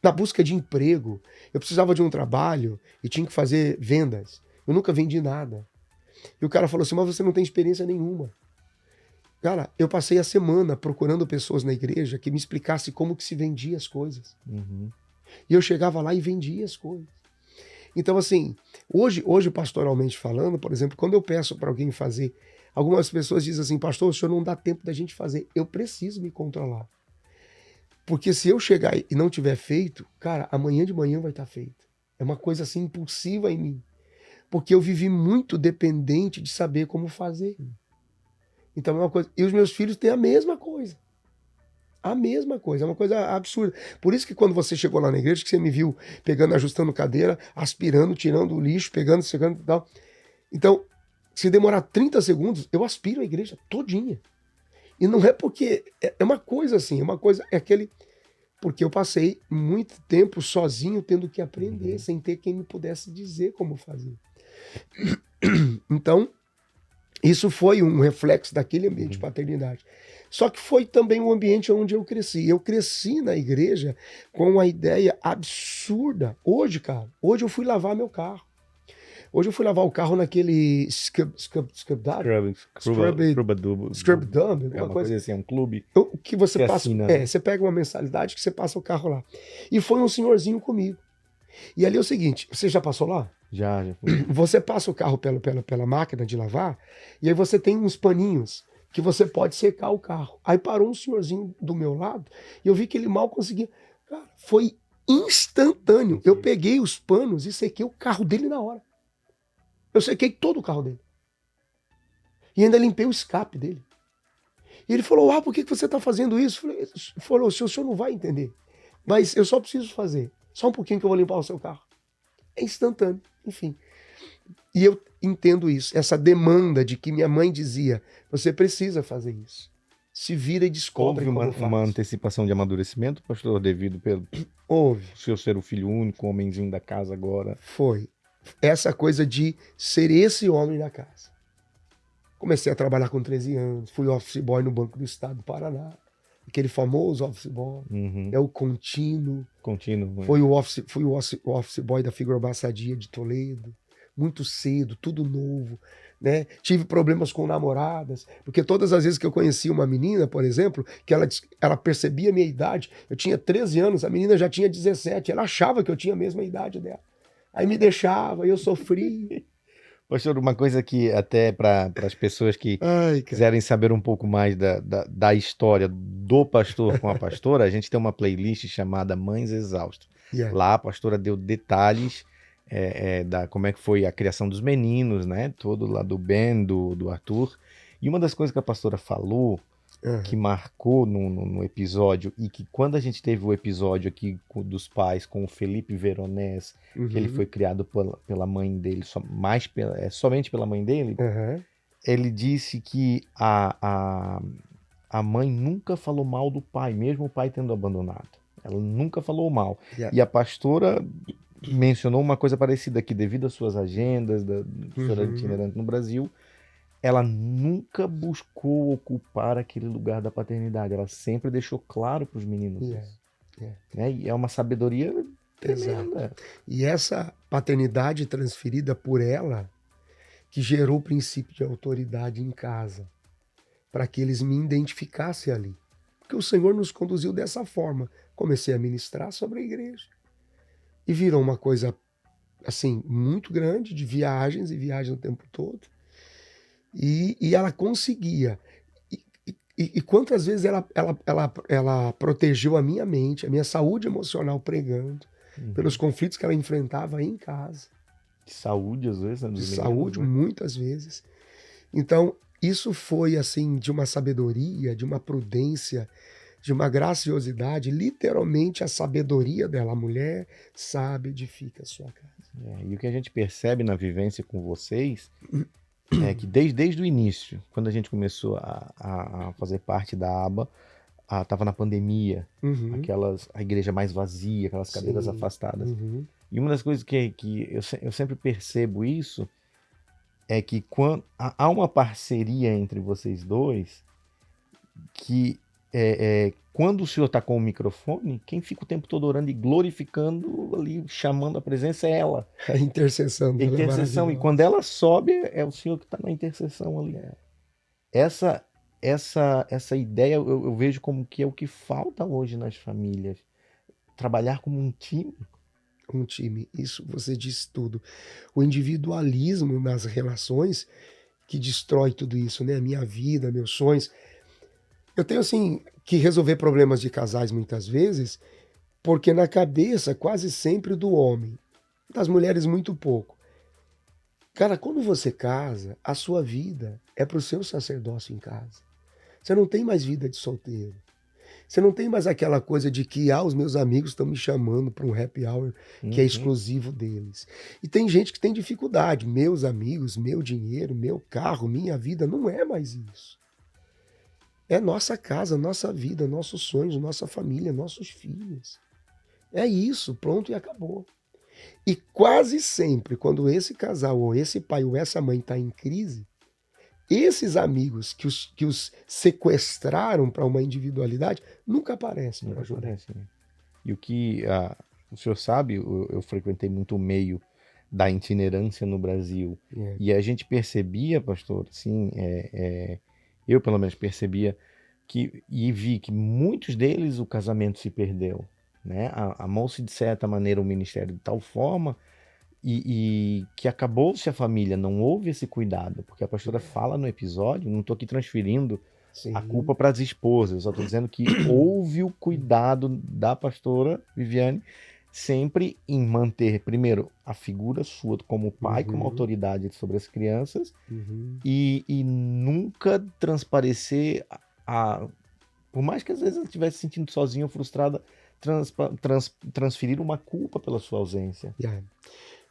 Na busca de emprego, eu precisava de um trabalho e tinha que fazer vendas. Eu nunca vendi nada. E o cara falou assim: mas você não tem experiência nenhuma. Cara, eu passei a semana procurando pessoas na igreja que me explicassem como que se vendia as coisas. E eu chegava lá e vendia as coisas. Então, assim, hoje pastoralmente falando, por exemplo, quando eu peço para alguém fazer, algumas pessoas dizem assim: pastor, o senhor não dá tempo da gente fazer. Eu preciso me controlar. Porque se eu chegar e não tiver feito, cara, amanhã de manhã vai estar feito. É uma coisa assim impulsiva em mim. Porque eu vivi muito dependente de saber como fazer. Então é uma coisa. E os meus filhos têm a mesma coisa. A mesma coisa. É uma coisa absurda. Por isso que quando você chegou lá na igreja, que você me viu pegando, ajustando cadeira, aspirando, tirando o lixo, pegando, chegando e tal. Então, se demorar 30 segundos, eu aspiro a igreja todinha. E não é porque... É uma coisa assim, é aquele... Porque eu passei muito tempo sozinho tendo que aprender, sem ter quem me pudesse dizer como fazer. Então, isso foi um reflexo daquele ambiente de paternidade. Só que foi também o ambiente onde eu cresci. Eu cresci na igreja com uma ideia absurda. Hoje, cara, eu fui lavar meu carro. Hoje eu fui lavar o carro naquele Scrub-Dub, é uma coisa assim, é um clube. O que você passa, assina, né? você pega uma mensalidade que você passa o carro lá. E foi um senhorzinho comigo. E ali é o seguinte, você já passou lá? Já fui. Você passa o carro pela máquina de lavar, e aí você tem uns paninhos que você pode secar o carro. Aí parou um senhorzinho do meu lado, e eu vi que ele mal conseguia. Cara, foi instantâneo. Eu peguei os panos e sequei o carro dele na hora. Eu sequei todo o carro dele. E ainda limpei o escape dele. E ele falou: por que você está fazendo isso? Falou: o senhor não vai entender. Mas eu só preciso fazer. Só um pouquinho que eu vou limpar o seu carro. É instantâneo, enfim. E eu entendo isso. Essa demanda de que minha mãe dizia: você precisa fazer isso. Se vira e descobre como faz. Uma antecipação de amadurecimento, pastor, devido pelo... Houve. O senhor ser o filho único, o homenzinho da casa agora. Foi. Essa coisa de ser esse homem da casa. Comecei a trabalhar com 13 anos, fui office boy no Banco do Estado do Paraná. aquele famoso office boy, Uhum. é o contínuo. Contínuo. Foi o office boy da Figueroa Sadia de Toledo, muito cedo, tudo novo, né? Tive problemas com namoradas, porque todas as vezes que eu conhecia uma menina, por exemplo, que ela percebia a minha idade, eu tinha 13 anos, a menina já tinha 17, ela achava que eu tinha a mesma idade dela. Aí me deixava, eu sofri. Pastor, uma coisa que até para as pessoas que Ai, cara. quiserem saber um pouco mais da história do pastor com a pastora, a gente tem uma playlist chamada Mães Exaustas. Yeah. Lá a pastora deu detalhes da como é que foi a criação dos meninos, né? Todo lá do Ben, do Arthur. E uma das coisas que a pastora falou que Aham. marcou no episódio, e que quando a gente teve o episódio aqui dos pais com o Felipe Veronese, que ele Uhum. foi criado pela mãe dele, somente pela mãe dele, Aham. ele disse que a mãe nunca falou mal do pai, mesmo o pai tendo abandonado. Ela nunca falou mal. Yeah. E a pastora mencionou uma coisa parecida, que devido às suas agendas, da pastora Uhum. itinerante no Brasil, ela nunca buscou ocupar aquele lugar da paternidade. Ela sempre deixou claro para os meninos Yeah. isso. Yeah. Né? E é uma sabedoria Exato. tremenda. E essa paternidade transferida por ela que gerou o princípio de autoridade em casa, para que eles me identificassem ali. Porque o Senhor nos conduziu dessa forma. Comecei a ministrar sobre a igreja. E virou uma coisa, assim, muito grande, de viagens e viagens o tempo todo. E ela conseguia. E quantas vezes ela protegeu a minha mente, a minha saúde emocional pregando, pelos conflitos que ela enfrentava em casa. De saúde, às vezes, né, De dos saúde, meninos, né? muitas vezes. Então, isso foi, assim, de uma sabedoria, de uma prudência, de uma graciosidade, literalmente a sabedoria dela. A mulher sabe, edifica a sua casa. E o que a gente percebe na vivência com vocês é que desde o início, quando a gente começou a fazer parte da aba, estava na pandemia, Uhum. a igreja mais vazia, aquelas cadeiras Sim. afastadas. Uhum. E uma das coisas que eu sempre percebo isso é que quando há uma parceria entre vocês dois, que quando o senhor está com o microfone, quem fica o tempo todo orando e glorificando ali, chamando a presença é ela. A intercessão A dela é intercessão. E maravilhosa. quando ela sobe, é o senhor que está na intercessão ali. Essa ideia eu vejo como que é o que falta hoje nas famílias. Trabalhar como um time. Um time, isso você disse tudo. O individualismo nas relações que destrói tudo isso, né? A minha vida, meus sonhos. Eu tenho, assim, que resolver problemas de casais muitas vezes, porque na cabeça quase sempre do homem, das mulheres muito pouco. Cara, quando você casa, a sua vida é para o seu sacerdócio em casa. Você não tem mais vida de solteiro. Você não tem mais aquela coisa de que os meus amigos estão me chamando para um happy hour que é exclusivo deles. E tem gente que tem dificuldade. Meus amigos, meu dinheiro, meu carro, minha vida, não é mais isso. É nossa casa, nossa vida, nossos sonhos, nossa família, nossos filhos. É isso, pronto e acabou. E quase sempre, quando esse casal, ou esse pai, ou essa mãe está em crise, esses amigos que os sequestraram para uma individualidade nunca aparecem para ajudar. Acontece, né? E o que o senhor sabe, eu frequentei muito o meio da itinerância no Brasil. É. E a gente percebia, pastor, assim, eu pelo menos percebia e vi que muitos deles o casamento se perdeu, né? Amou-se de certa maneira o ministério de tal forma e que acabou-se a família, não houve esse cuidado, porque a pastora fala no episódio, não estou aqui transferindo Sim. a culpa para as esposas, eu só estou dizendo que houve o cuidado da pastora Viviane sempre em manter, primeiro, a figura sua como pai, como autoridade sobre as crianças, e nunca transparecer por mais que às vezes ela estivesse se sentindo sozinha ou frustrada, transferir uma culpa pela sua ausência.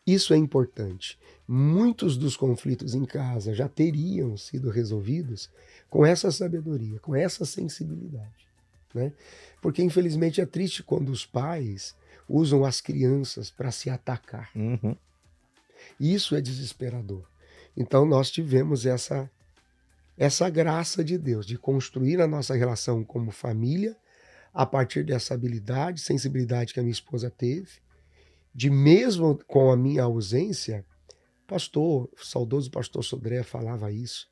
Isso é importante. Muitos dos conflitos em casa já teriam sido resolvidos com essa sabedoria, com essa sensibilidade, né? Porque infelizmente é triste quando os pais usam as crianças para se atacar. Isso é desesperador. Então nós tivemos essa essa graça de Deus de construir a nossa relação como família a partir dessa habilidade, sensibilidade que a minha esposa teve, de mesmo com a minha ausência, o saudoso pastor Sodré falava isso.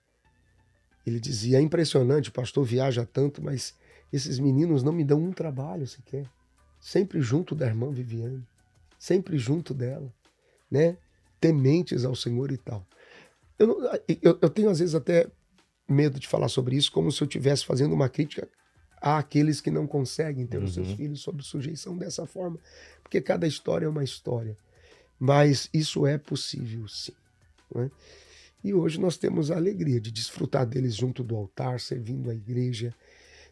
Ele dizia, é impressionante, o pastor viaja tanto, mas esses meninos não me dão um trabalho sequer. Sempre junto da irmã Viviane, sempre junto dela, né? Tementes ao Senhor e tal. Eu tenho às vezes até medo de falar sobre isso, como se eu estivesse fazendo uma crítica àqueles que não conseguem ter os seus filhos sob sujeição dessa forma, porque cada história é uma história. Mas isso é possível, sim. Não é? E hoje nós temos a alegria de desfrutar deles junto do altar, servindo a igreja,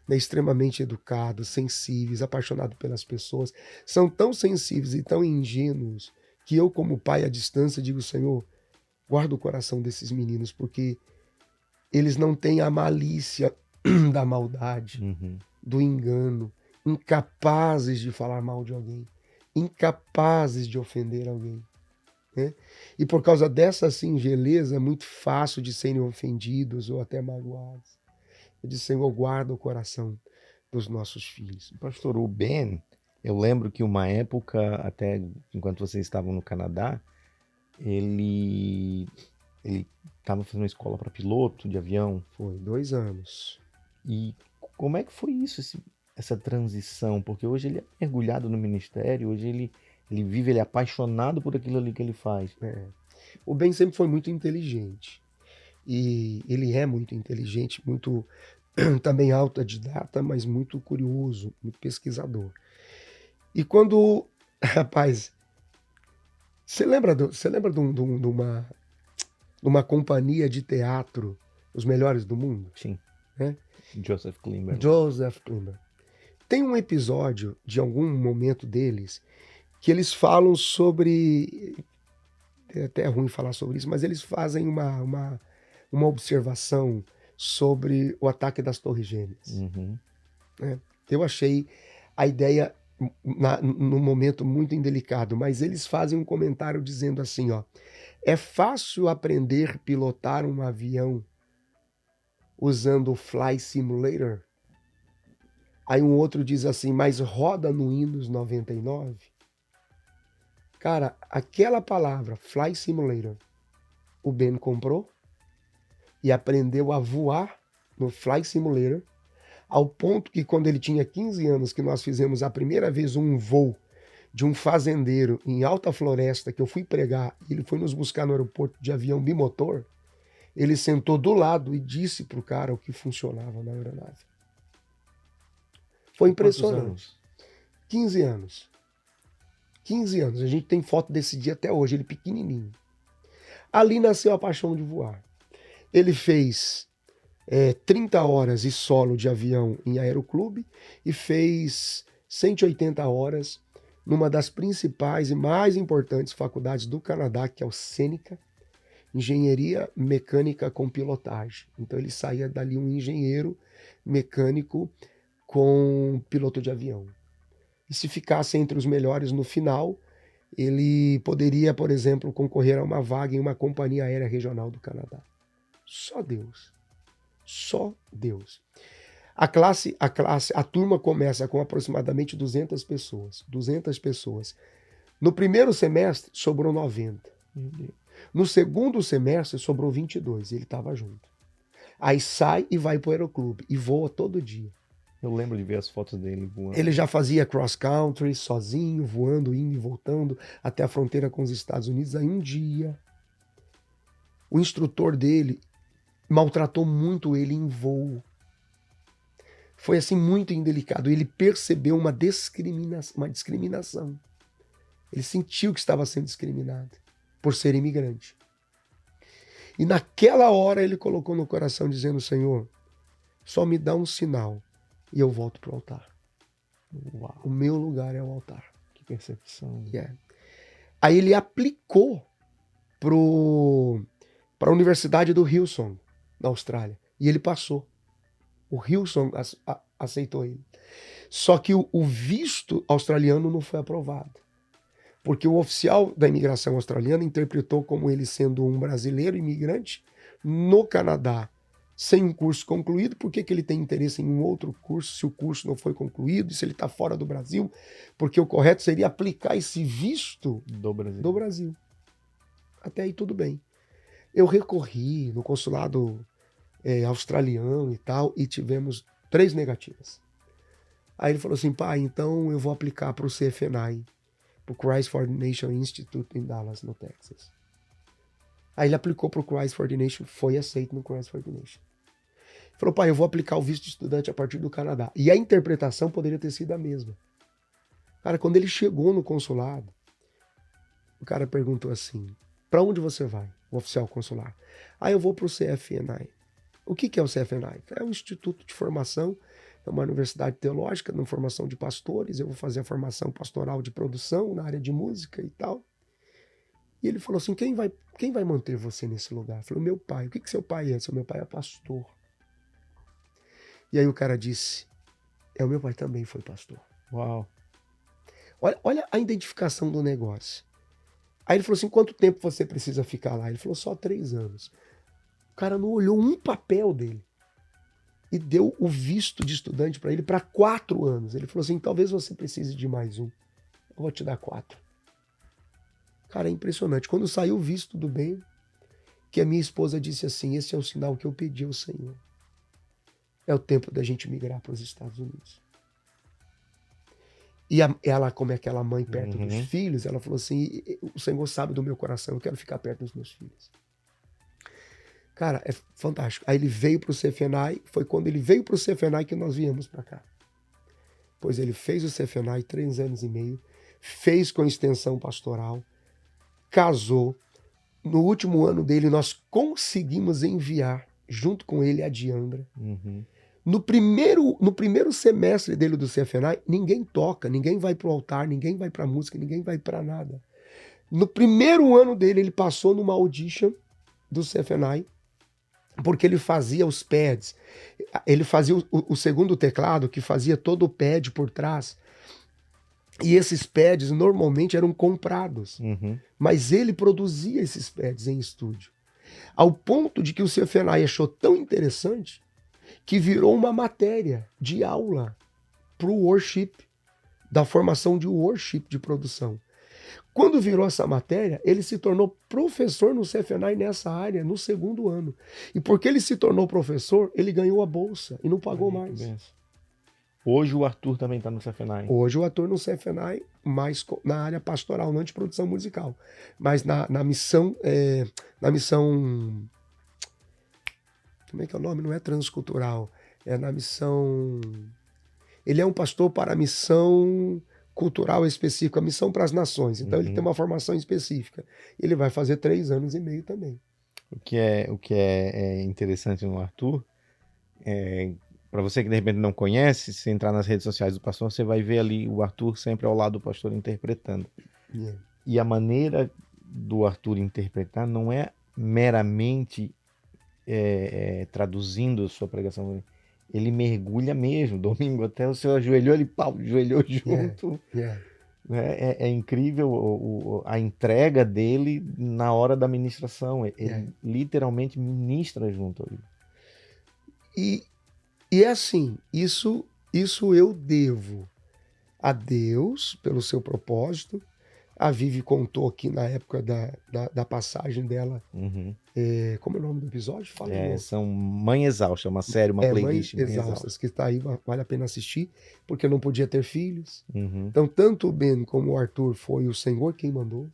né, extremamente educados, sensíveis, apaixonados pelas pessoas. São tão sensíveis e tão ingênuos que eu, como pai à distância, digo, Senhor, guarda o coração desses meninos, porque eles não têm a malícia da maldade, do engano, incapazes de falar mal de alguém, incapazes de ofender alguém. Né? E por causa dessa singeleza é muito fácil de serem ofendidos ou até magoados. Eu disse, Senhor, guarda o coração dos nossos filhos. Pastor, o Ben, eu lembro que uma época, até enquanto vocês estavam no Canadá, ele estava fazendo uma escola para piloto de avião. Foi 2 anos. E como é que foi isso, essa transição? Porque hoje ele é mergulhado no ministério, hoje ele vive, ele é apaixonado por aquilo ali que ele faz. O Ben sempre foi muito inteligente. E ele é muito inteligente, muito também autodidata, mas muito curioso, muito pesquisador. E quando, rapaz, você lembra de uma companhia de teatro, os melhores do mundo? Sim. Né? Joseph Klimber. Tem um episódio de algum momento deles que eles falam sobre, é até ruim falar sobre isso, mas eles fazem uma observação sobre o ataque das Torres Gêmeas. Eu achei a ideia num momento muito indelicado, mas eles fazem um comentário dizendo assim, ó, é fácil aprender a pilotar um avião usando o Fly Simulator? Aí um outro diz assim, mas roda no Windows 99? Cara, aquela palavra, Fly Simulator, o Ben comprou e aprendeu a voar no Fly Simulator, ao ponto que quando ele tinha 15 anos, que nós fizemos a primeira vez um voo de um fazendeiro em alta floresta, que eu fui pregar, e ele foi nos buscar no aeroporto de avião bimotor, ele sentou do lado e disse pro cara o que funcionava na aeronave. Foi impressionante. 15 anos. 15 anos. A gente tem foto desse dia até hoje, ele pequenininho. Ali nasceu a paixão de voar. Ele fez 30 horas de solo de avião em aeroclube e fez 180 horas numa das principais e mais importantes faculdades do Canadá, que é o Seneca, Engenharia Mecânica com Pilotagem. Então ele saía dali um engenheiro mecânico com piloto de avião. E se ficasse entre os melhores no final, ele poderia, por exemplo, concorrer a uma vaga em uma companhia aérea regional do Canadá. Só Deus. Só Deus. A turma começa com aproximadamente 200 pessoas. 200 pessoas. No primeiro semestre, sobrou 90. No segundo semestre, sobrou 22. Ele estava junto. Aí sai e vai para o aeroclube. E voa todo dia. Eu lembro de ver as fotos dele voando. Ele já fazia cross-country, sozinho, voando, indo e voltando até a fronteira com os Estados Unidos. Aí um dia, o instrutor dele maltratou muito ele em voo. Foi assim muito indelicado. Ele percebeu uma discriminação. Ele sentiu que estava sendo discriminado por ser imigrante. E naquela hora ele colocou no coração dizendo, Senhor, só me dá um sinal e eu volto para o altar. Uau. O meu lugar é o altar. Que percepção. Yeah. Aí ele aplicou para a Universidade do Hillsong, na Austrália. E ele passou. O Hillsong aceitou ele. Só que o visto australiano não foi aprovado. Porque o oficial da imigração australiana interpretou como ele sendo um brasileiro imigrante no Canadá, sem um curso concluído, por que ele tem interesse em um outro curso se o curso não foi concluído, e se ele está fora do Brasil? Porque o correto seria aplicar esse visto do Brasil. Até aí tudo bem. Eu recorri no consulado australiano e tal, e tivemos 3 negativas. Aí ele falou assim, pai, então eu vou aplicar para o CFNI, para o Christ for the Nation Institute em Dallas, no Texas. Aí ele aplicou para o Christ for the Nation, foi aceito no Christ for the Nation. Falou, pai, eu vou aplicar o visto de estudante a partir do Canadá. E a interpretação poderia ter sido a mesma. Cara, quando ele chegou no consulado, o cara perguntou assim, para onde você vai, o oficial consular? Eu vou para o CFNI. O que é o CFNI? É um instituto de formação, é uma universidade teológica, na formação de pastores. Eu vou fazer a formação pastoral de produção na área de música e tal. E ele falou assim, quem vai manter você nesse lugar? Eu falei, meu pai. O que seu pai é? Seu meu pai é pastor. E aí o cara disse, o meu pai também foi pastor. Uau. Olha a identificação do negócio. Aí ele falou assim, quanto tempo você precisa ficar lá? Ele falou, só 3 anos. O cara não olhou um papel dele e deu o visto de estudante para ele para 4 anos. Ele falou assim, talvez você precise de mais um. Eu vou te dar 4. Cara, é impressionante. Quando saiu o visto do bem, que a minha esposa disse assim, esse é o sinal que eu pedi ao Senhor. É o tempo da gente migrar para os Estados Unidos. E ela, como é aquela mãe perto dos filhos, ela falou assim, o Senhor sabe do meu coração, eu quero ficar perto dos meus filhos. Cara, é fantástico. Aí ele veio para o CFNI, foi quando ele veio para o CFNI que nós viemos para cá. Pois ele fez o CFNI 3 anos e meio, fez com extensão pastoral, casou. No último ano dele, nós conseguimos enviar, junto com ele, a Diandra. No primeiro semestre dele do CFNI, ninguém toca, ninguém vai para o altar, ninguém vai para música, ninguém vai para nada. No primeiro ano dele, ele passou numa audition do CFNI, porque ele fazia os pads. Ele fazia o segundo teclado, que fazia todo o pad por trás. E esses pads normalmente eram comprados. Mas ele produzia esses pads em estúdio. Ao ponto de que o CFNI achou tão interessante que virou uma matéria de aula para o worship, da formação de worship de produção. Quando virou essa matéria, ele se tornou professor no CFNI nessa área, no 2º ano. E porque ele se tornou professor, ele ganhou a bolsa e não pagou mais. Hoje o Arthur também está no CFNI. Hoje o Arthur no CFNI, mais na área pastoral, não de produção musical, mas na missão, como é que é o nome? Não é transcultural, é na missão... Ele é um pastor para a missão cultural específica, a missão para as nações. Então ele tem uma formação específica. Ele vai fazer 3 anos e meio também. O que é interessante no Arthur, para você que de repente não conhece, se entrar nas redes sociais do pastor, você vai ver ali o Arthur sempre ao lado do pastor interpretando. E a maneira do Arthur interpretar não é meramente traduzindo a sua pregação. Ele mergulha mesmo. Domingo até o senhor ajoelhou, ele ajoelhou junto. É incrível a entrega dele na hora da ministração. Ele literalmente ministra junto ali. E é assim, isso eu devo a Deus pelo seu propósito. A Vivi contou aqui na época da passagem dela. Como é o nome do episódio? Fala são Mãe Exausta, uma série, uma playlist. Mãe Exaustas, que está aí, vale a pena assistir, porque não podia ter filhos. Então, tanto o Ben como o Arthur foi o Senhor quem mandou.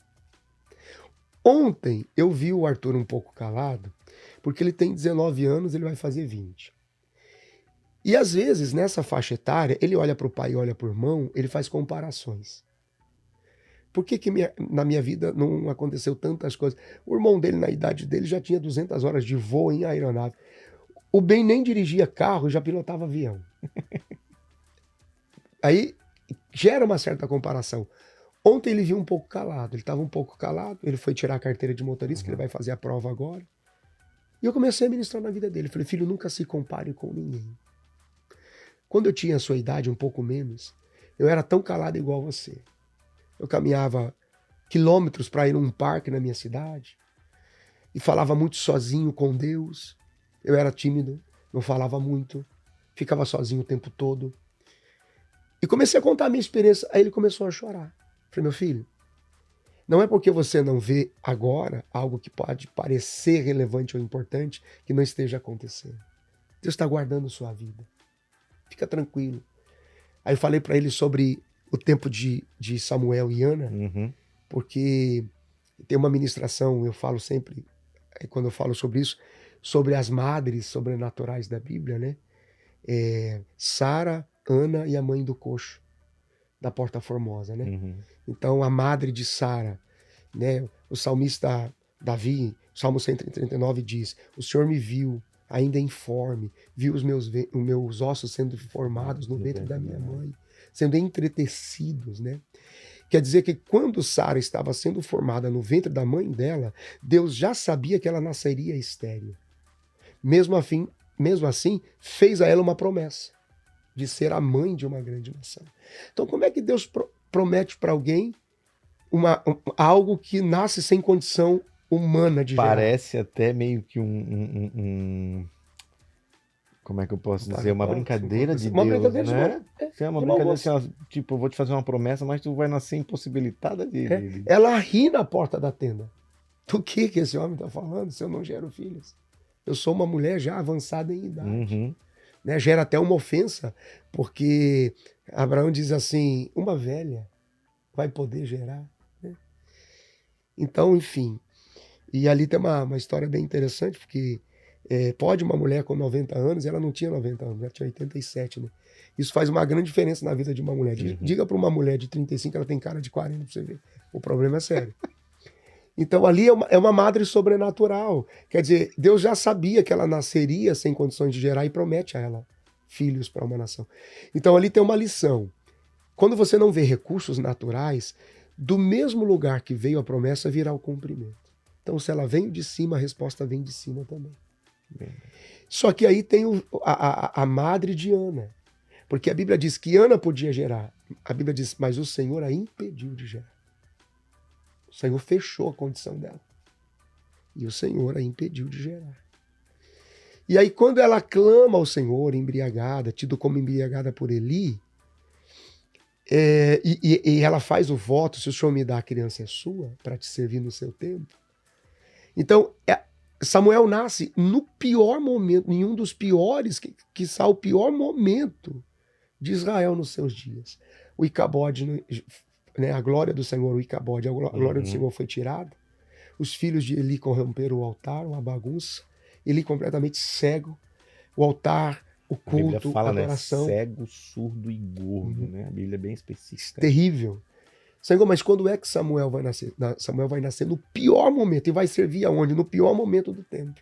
Ontem eu vi o Arthur um pouco calado, porque ele tem 19 anos, ele vai fazer 20. E às vezes, nessa faixa etária, ele olha para o pai e olha para o irmão, ele faz comparações. Por que na minha vida não aconteceu tantas coisas? O irmão dele, na idade dele, já tinha 200 horas de voo em aeronave. O Ben nem dirigia carro, já pilotava avião. Aí gera uma certa comparação. Ontem ele viu um pouco calado, ele estava um pouco calado, ele foi tirar a carteira de motorista, que ele vai fazer a prova agora. E eu comecei a ministrar na vida dele. Falei, filho, nunca se compare com ninguém. Quando eu tinha a sua idade, um pouco menos, eu era tão calado igual você. Eu caminhava quilômetros para ir num parque na minha cidade e falava muito sozinho com Deus. Eu era tímido, não falava muito, ficava sozinho o tempo todo. E comecei a contar a minha experiência. Aí ele começou a chorar. Falei, meu filho, não é porque você não vê agora algo que pode parecer relevante ou importante que não esteja acontecendo. Deus está guardando sua vida. Fica tranquilo. Aí eu falei para ele sobre o tempo de Samuel e Ana, porque tem uma ministração, eu falo sempre, quando eu falo sobre isso, sobre as madres sobrenaturais da Bíblia, né? Sara, Ana e a mãe do coxo da Porta Formosa, né? Então a madre de Sara, né? O salmista Davi, Salmo 139 diz: o Senhor me viu ainda informe, viu os meus ossos sendo formados no ventre da minha mãe, sendo entretecidos, né? Quer dizer que quando Sara estava sendo formada no ventre da mãe dela, Deus já sabia que ela nasceria estéril. Mesmo assim, fez a ela uma promessa de ser a mãe de uma grande nação. Então, como é que Deus promete para alguém algo que nasce sem condição humana de gerar? Parece até meio que como é que eu posso dizer? Uma brincadeira de uma Deus, brincadeira né? É uma brincadeira assim, ó, tipo, eu vou te fazer uma promessa, mas tu vai nascer impossibilitada de... Ela ri na porta da tenda. Do que esse homem está falando se eu não gero filhos? Eu sou uma mulher já avançada em idade. Né? Gera até uma ofensa, porque Abraão diz assim, uma velha vai poder gerar? Né? Então, enfim. E ali tem uma história bem interessante, porque pode uma mulher com 90 anos, ela não tinha 90 anos, ela tinha 87, né? Isso faz uma grande diferença na vida de uma mulher. Diga para uma mulher de 35, ela tem cara de 40 para você ver. O problema é sério. Então ali é uma madre sobrenatural. Quer dizer, Deus já sabia que ela nasceria sem condições de gerar e promete a ela filhos para uma nação. Então ali tem uma lição. Quando você não vê recursos naturais, do mesmo lugar que veio a promessa virá o cumprimento. Então se ela vem de cima, a resposta vem de cima também. Só que aí tem a madre de Ana. Porque a Bíblia diz que Ana podia gerar. A Bíblia diz, mas o Senhor a impediu de gerar. O Senhor fechou a condição dela. E o Senhor a impediu de gerar. E aí, quando ela clama ao Senhor, embriagada, tido como embriagada por Eli, e ela faz o voto, se o Senhor me dá, a criança é sua, para te servir no seu tempo. Então, Samuel nasce no pior momento, em um dos piores, quiçá o pior momento de Israel nos seus dias. O Icabode, né, a glória do Senhor, o Icabode, a glória do Senhor foi tirada. Os filhos de Eli corromperam o altar, uma bagunça. Eli completamente cego. O altar, o culto, a adoração. Né? Cego, surdo e gordo, né? A Bíblia é bem específica. Terrível. Senhor, mas quando é que Samuel vai nascer? Samuel vai nascer no pior momento. E vai servir aonde? No pior momento do tempo.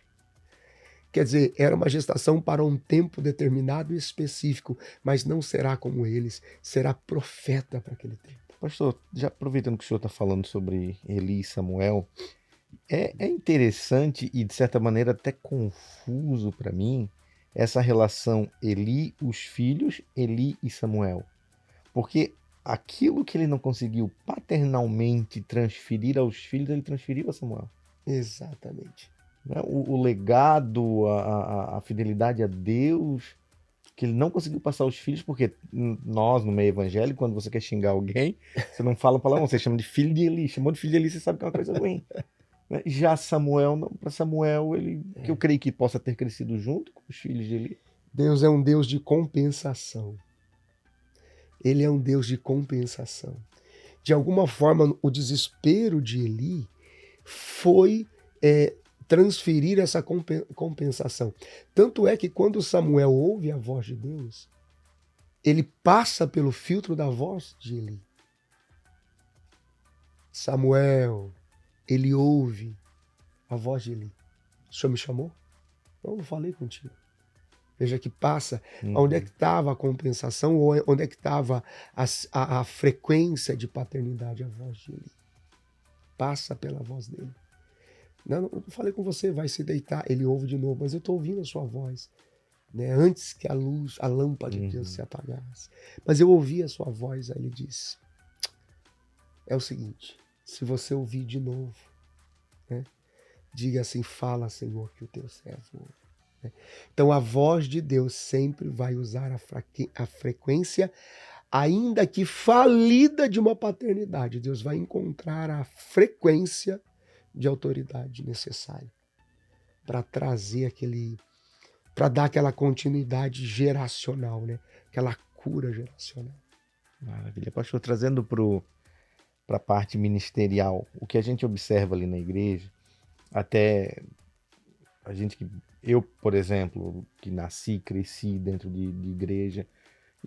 Quer dizer, era uma gestação para um tempo determinado e específico, mas não será como eles, será profeta para aquele tempo. Pastor, já aproveitando que o senhor está falando sobre Eli e Samuel, é interessante e, de certa maneira, até confuso para mim essa relação Eli, os filhos, Eli e Samuel. Porque aquilo que ele não conseguiu paternalmente transferir aos filhos, ele transferiu a Samuel. Exatamente. O legado, a fidelidade a Deus, que ele não conseguiu passar aos filhos, porque nós, no meio evangélico, quando você quer xingar alguém, você não fala palavrão, você chama de filho de Eli. Chamou de filho de Eli, você sabe que é uma coisa ruim. Já Samuel, para Samuel, que eu creio que possa ter crescido junto com os filhos de Eli. Deus é um Deus de compensação. Ele é um Deus de compensação. De alguma forma, o desespero de Eli foi transferir essa compensação. Tanto é que quando Samuel ouve a voz de Deus, ele passa pelo filtro da voz de Eli. Samuel, ele ouve a voz de Eli. O Senhor me chamou? Não, eu falei contigo. Veja que passa. Onde é que estava a compensação? Ou onde é que estava a frequência de paternidade, a voz de Eli? Passa pela voz dele. Não, eu falei com você, vai se deitar. Ele ouve de novo, mas eu estou ouvindo a sua voz. Né? Antes que a lâmpada de Deus se apagasse. Mas eu ouvi a sua voz, aí ele disse, é o seguinte, se você ouvir de novo, né? Diga assim, fala, Senhor, que o teu servo ouve. Então a voz de Deus sempre vai usar a frequência, ainda que falida, de uma paternidade. Deus vai encontrar a frequência de autoridade necessária para trazer para dar aquela continuidade geracional, né? Aquela cura geracional. Maravilha. Pastor, trazendo para a parte ministerial, o que a gente observa ali na igreja, até a gente eu, por exemplo, que nasci, cresci dentro de igreja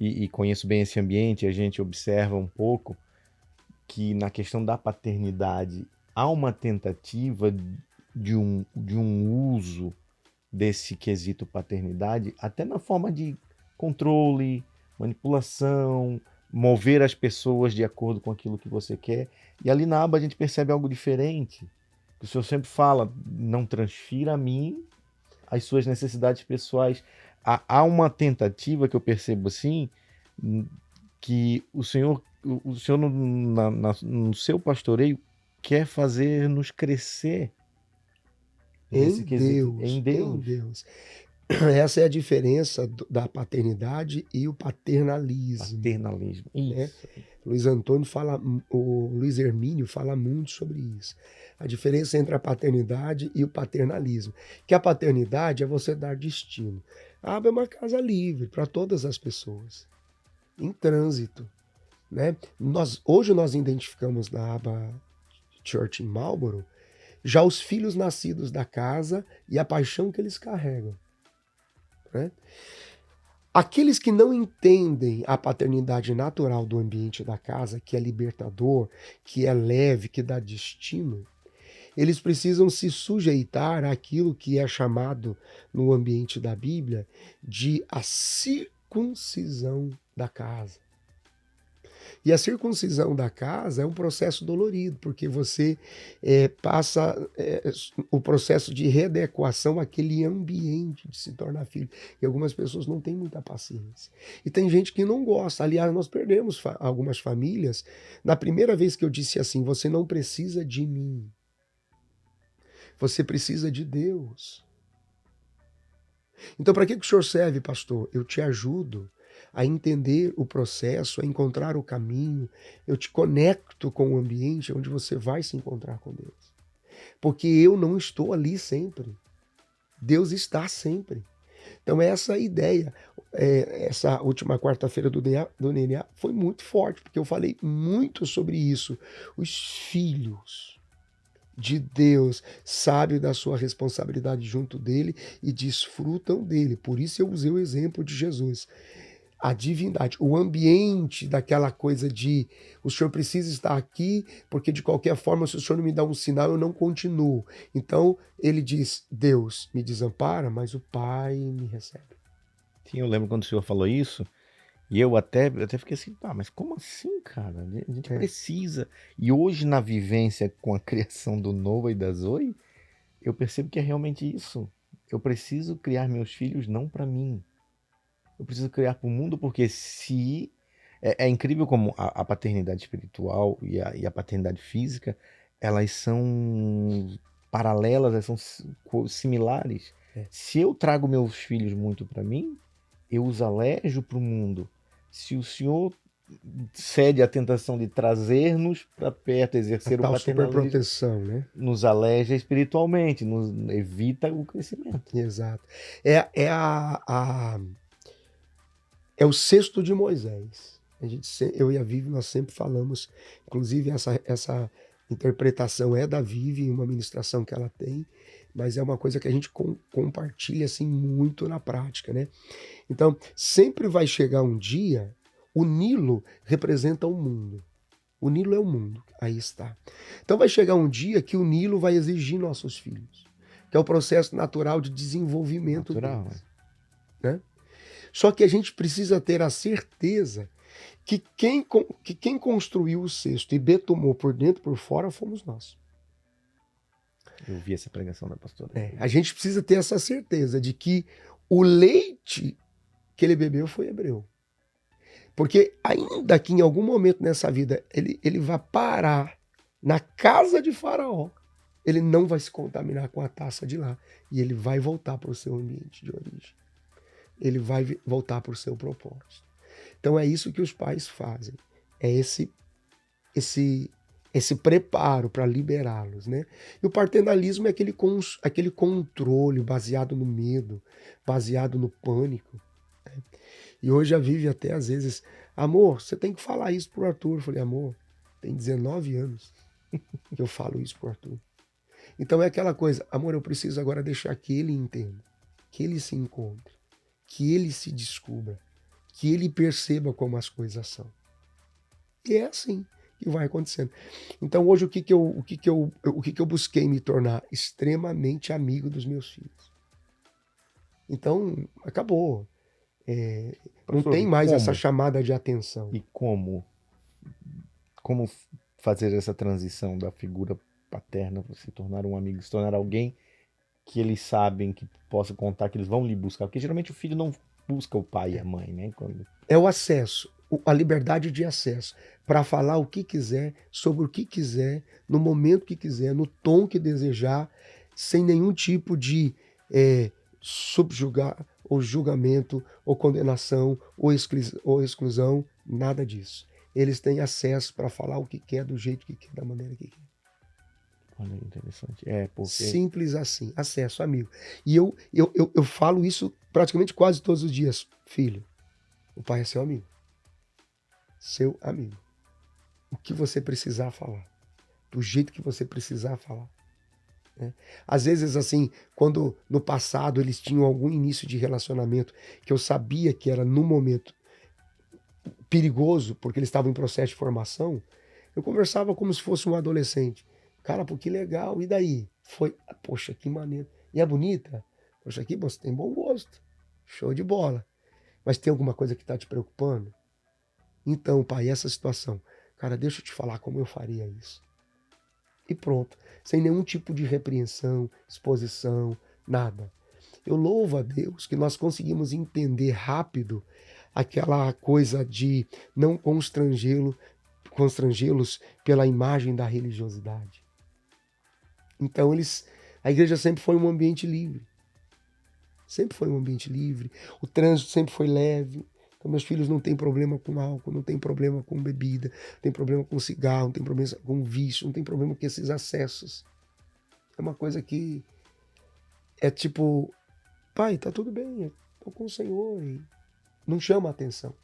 e conheço bem esse ambiente, a gente observa um pouco que na questão da paternidade há uma tentativa de um uso desse quesito paternidade, até na forma de controle, manipulação, mover as pessoas de acordo com aquilo que você quer. E ali na aba a gente percebe algo diferente. O Senhor sempre fala, não transfira a mim as suas necessidades pessoais. Há uma tentativa que eu percebo assim, que o Senhor no seu pastoreio quer fazer nos crescer nesse quesito, em Deus. Essa é a diferença da paternidade e o paternalismo. Paternalismo, isso. O Luiz Hermínio fala muito sobre isso. A diferença entre a paternidade e o paternalismo. Que a paternidade é você dar destino. A aba é uma casa livre para todas as pessoas, em trânsito, né? Hoje nós identificamos na aba Church em Marlborough já os filhos nascidos da casa e a paixão que eles carregam, né? Aqueles que não entendem a paternidade natural do ambiente da casa, que é libertador, que é leve, que dá destino, eles precisam se sujeitar àquilo que é chamado no ambiente da Bíblia de a circuncisão da casa. E a circuncisão da casa é um processo dolorido, porque você passa o processo de readequação àquele ambiente de se tornar filho. E algumas pessoas não têm muita paciência. E tem gente que não gosta. Aliás, nós perdemos algumas famílias. Na primeira vez que eu disse assim, você não precisa de mim. Você precisa de Deus. Então, para que o senhor serve, pastor? Eu te ajudo a entender o processo, a encontrar o caminho. Eu te conecto com o ambiente onde você vai se encontrar com Deus. Porque eu não estou ali sempre. Deus está sempre. Então essa ideia, essa última quarta-feira do DNA foi muito forte, porque eu falei muito sobre isso. Os filhos de Deus sabem da sua responsabilidade junto dele e desfrutam dele. Por isso eu usei o exemplo de Jesus. A divindade, o ambiente daquela coisa de o senhor precisa estar aqui, porque de qualquer forma, se o senhor não me dá um sinal, eu não continuo. Então, ele diz, Deus me desampara, mas o Pai me recebe. Sim, eu lembro quando o senhor falou isso, e eu até fiquei assim, mas como assim, cara? A gente precisa. E hoje, na vivência com a criação do Noah e da Zoe, eu percebo que é realmente isso. Eu preciso criar meus filhos não para mim. Eu preciso criar para o mundo, porque se... É incrível como a paternidade espiritual e a paternidade física, elas são paralelas, elas são similares. Se eu trago meus filhos muito para mim, eu os alejo para o mundo. Se o Senhor cede à tentação de trazer-nos para perto, exercer o paternalismo, superproteção, né? Nos aleja espiritualmente, nos evita o crescimento. Exato. É o cesto de Moisés. Eu e a Vivi, nós sempre falamos, inclusive essa interpretação é da Vivi, em uma ministração que ela tem, mas é uma coisa que a gente compartilha assim muito na prática, né? Então, sempre vai chegar um dia, o Nilo representa o mundo. O Nilo é o mundo, aí está. Então vai chegar um dia que o Nilo vai exigir nossos filhos, que é o processo natural de desenvolvimento deles, né? Só que a gente precisa ter a certeza que quem construiu o cesto e betumou por dentro e por fora fomos nós. Eu vi essa pregação da pastora. A gente precisa ter essa certeza de que o leite que ele bebeu foi hebreu. Porque ainda que em algum momento nessa vida ele vai parar na casa de Faraó, ele não vai se contaminar com a taça de lá. E ele vai voltar para o seu ambiente de origem. Ele vai voltar para o seu propósito. Então é isso que os pais fazem. É esse preparo para liberá-los, né? E o paternalismo é aquele controle baseado no medo, baseado no pânico. Né? E hoje a Vivi até às vezes, amor, você tem que falar isso pro Arthur. Eu falei, amor, tem 19 anos que eu falo isso pro Arthur. Então é aquela coisa, amor, eu preciso agora deixar que ele entenda, que ele se encontre, que ele se descubra, que ele perceba como as coisas são. E é assim que vai acontecendo. Então hoje o que eu busquei me tornar? Extremamente amigo dos meus filhos. Então acabou. Não Professor, tem e mais essa como? chamada de atenção. E como fazer essa transição da figura paterna, se tornar um amigo, se tornar alguém que eles sabem que possa contar, que eles vão lhe buscar? Porque geralmente o filho não busca o pai e a mãe, né? É o acesso, a liberdade de acesso para falar o que quiser, sobre o que quiser, no momento que quiser, no tom que desejar, sem nenhum tipo de subjugar, ou julgamento, ou condenação, ou exclusão, nada disso. Eles têm acesso para falar o que quer, do jeito que quer, da maneira que quer. Olha, interessante. Porque... Simples assim, acesso, amigo. E eu falo isso praticamente quase todos os dias. Filho, o pai é seu amigo. Seu amigo. O que você precisar falar. Do jeito que você precisar falar. Né? Às vezes, assim, quando no passado eles tinham algum início de relacionamento que eu sabia que era no momento perigoso, porque eles estavam em processo de formação, eu conversava como se fosse um adolescente. Cara, pô, que legal. E daí? Foi, poxa, que maneiro. E é bonita? Poxa, aqui você tem bom gosto. Show de bola. Mas tem alguma coisa que está te preocupando? Então, pai, essa situação. Cara, deixa eu te falar como eu faria isso. E pronto. Sem nenhum tipo de repreensão, exposição, nada. Eu louvo a Deus que nós conseguimos entender rápido aquela coisa de não constrangê-los pela imagem da religiosidade. Então a igreja sempre foi um ambiente livre. Sempre foi um ambiente livre. O trânsito sempre foi leve. Então meus filhos não têm problema com álcool, não tem problema com bebida, não tem problema com cigarro, não tem problema com vício, não tem problema com esses acessos. É uma coisa que é tipo, pai, tá tudo bem, eu tô com o Senhor. E não chama a atenção.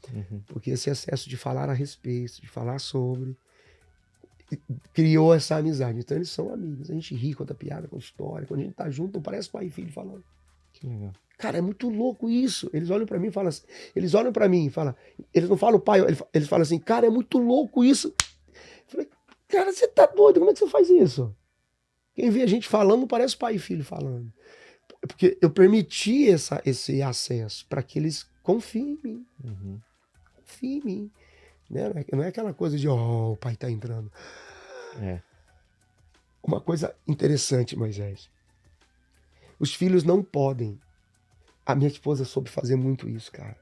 Porque esse excesso de falar a respeito, de falar sobre, criou essa amizade. Então eles são amigos. A gente ri, conta piada, conta história. Quando a gente tá junto, não parece pai e filho falando. Que legal. Cara, é muito louco isso. Eles olham pra mim e falam assim, eles não falam pai, eles falam assim, cara, é muito louco isso. Eu falei, cara, você tá doido? Como é que você faz isso? Quem vê a gente falando não parece pai e filho falando. Porque eu permiti esse acesso para que eles confiem em mim. Confiem em mim. Né? Não é aquela coisa de, o pai tá entrando. Uma coisa interessante, Moisés. Os filhos não podem. A minha esposa soube fazer muito isso, cara.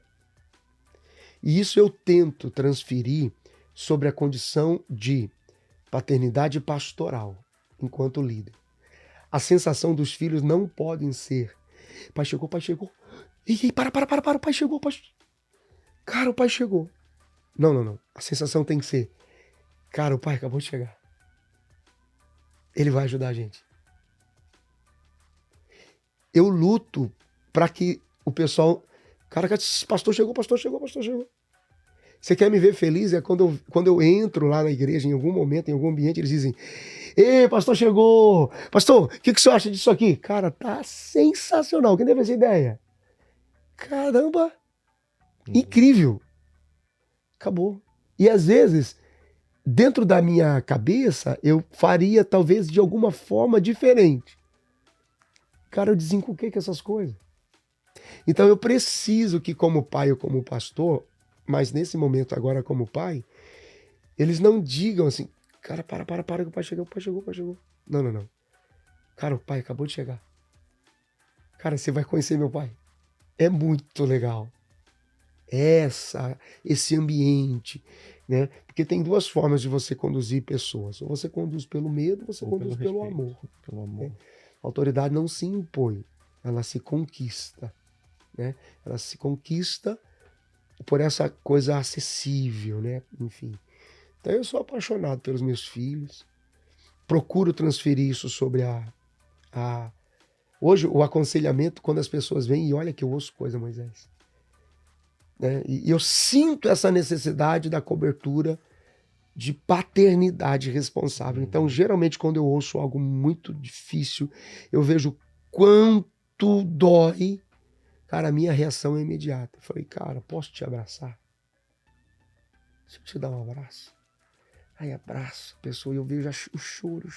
E isso eu tento transferir sobre a condição de paternidade pastoral, enquanto líder. A sensação dos filhos não podem ser, pai chegou. Ih, para, o pai chegou, Cara, o pai chegou. Não. A sensação tem que ser, cara, o pai acabou de chegar. Ele vai ajudar a gente. Eu luto para que o pessoal, cara, pastor chegou. Você quer me ver feliz? É quando eu entro lá na igreja, em algum momento, em algum ambiente, eles dizem, ei, pastor chegou! Pastor, o que você acha disso aqui? Cara, tá sensacional. Quem teve essa ideia? Caramba! Incrível! Acabou. E às vezes, dentro da minha cabeça, eu faria talvez de alguma forma diferente. Cara, eu desencuquei com essas coisas. Então eu preciso que, como pai ou como pastor, mas nesse momento agora como pai, eles não digam assim, cara, para, que o pai chegou. Não. Cara, o pai acabou de chegar. Cara, você vai conhecer meu pai. É muito legal. Esse ambiente, né? Porque tem duas formas de você conduzir pessoas. Ou você conduz pelo medo, ou você Ou conduz pelo respeito, amor. pelo amor. A autoridade não se impõe, ela se conquista, né? Ela se conquista por essa coisa acessível, né? Enfim. Então eu sou apaixonado pelos meus filhos, procuro transferir isso sobre a... Hoje o aconselhamento, quando as pessoas vêm, e olha que eu ouço coisa, Moisés, né? E eu sinto essa necessidade da cobertura de paternidade responsável. Então, geralmente, quando eu ouço algo muito difícil, eu vejo quanto dói, cara, a minha reação é imediata. Eu falei, cara, posso te abraçar? Deixa eu te dar um abraço. Aí abraço a pessoa e eu vejo o choro.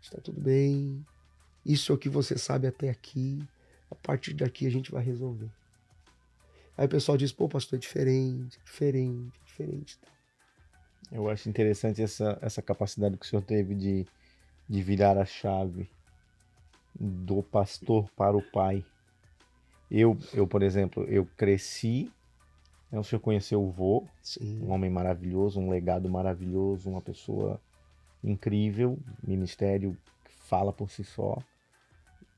Está tudo bem. Isso é o que você sabe até aqui. A partir daqui a gente vai resolver. Aí o pessoal diz, pô, pastor, é diferente. Eu acho interessante essa capacidade que o senhor teve de virar a chave do pastor para o pai. Eu, por exemplo, eu cresci, né, o senhor conheceu o vô, Sim. um homem maravilhoso, um legado maravilhoso, uma pessoa incrível, ministério que fala por si só.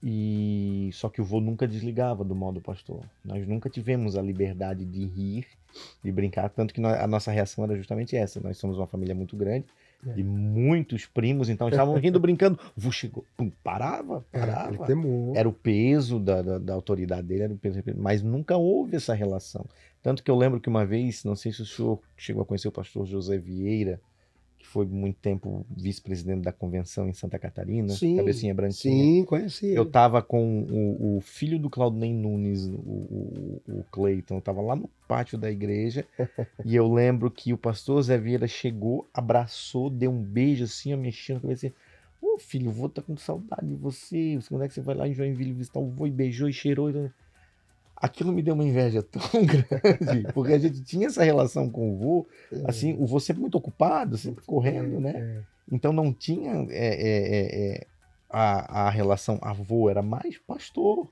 E só que o vô nunca desligava do modo pastor. Nós nunca tivemos a liberdade de rir, de brincar, tanto que a nossa reação era justamente essa. Nós somos uma família muito grande, de muitos primos, então estavam rindo, brincando. O vô chegou, pum, parava. Ele temor. Era o peso da autoridade dele, era o peso, mas nunca houve essa relação. Tanto que eu lembro que uma vez, não sei se o senhor chegou a conhecer o pastor José Vieira, que foi muito tempo vice-presidente da convenção em Santa Catarina, Sim, cabecinha branquinha. Sim, conheci ele. Eu tava com o filho do Claudinei Nunes, o Cleiton, eu tava lá no pátio da igreja, e eu lembro que o pastor Zé Vieira chegou, abraçou, deu um beijo assim, eu mexendo, eu pensei, ô filho, o vô tá com saudade de você, quando é que você vai lá em Joinville visitar o vô? E beijou e cheirou. Aquilo me deu uma inveja tão grande, porque a gente tinha essa relação com o vô, assim, o vô sempre muito ocupado, sempre correndo, né? Então não tinha a relação avô, era mais pastor.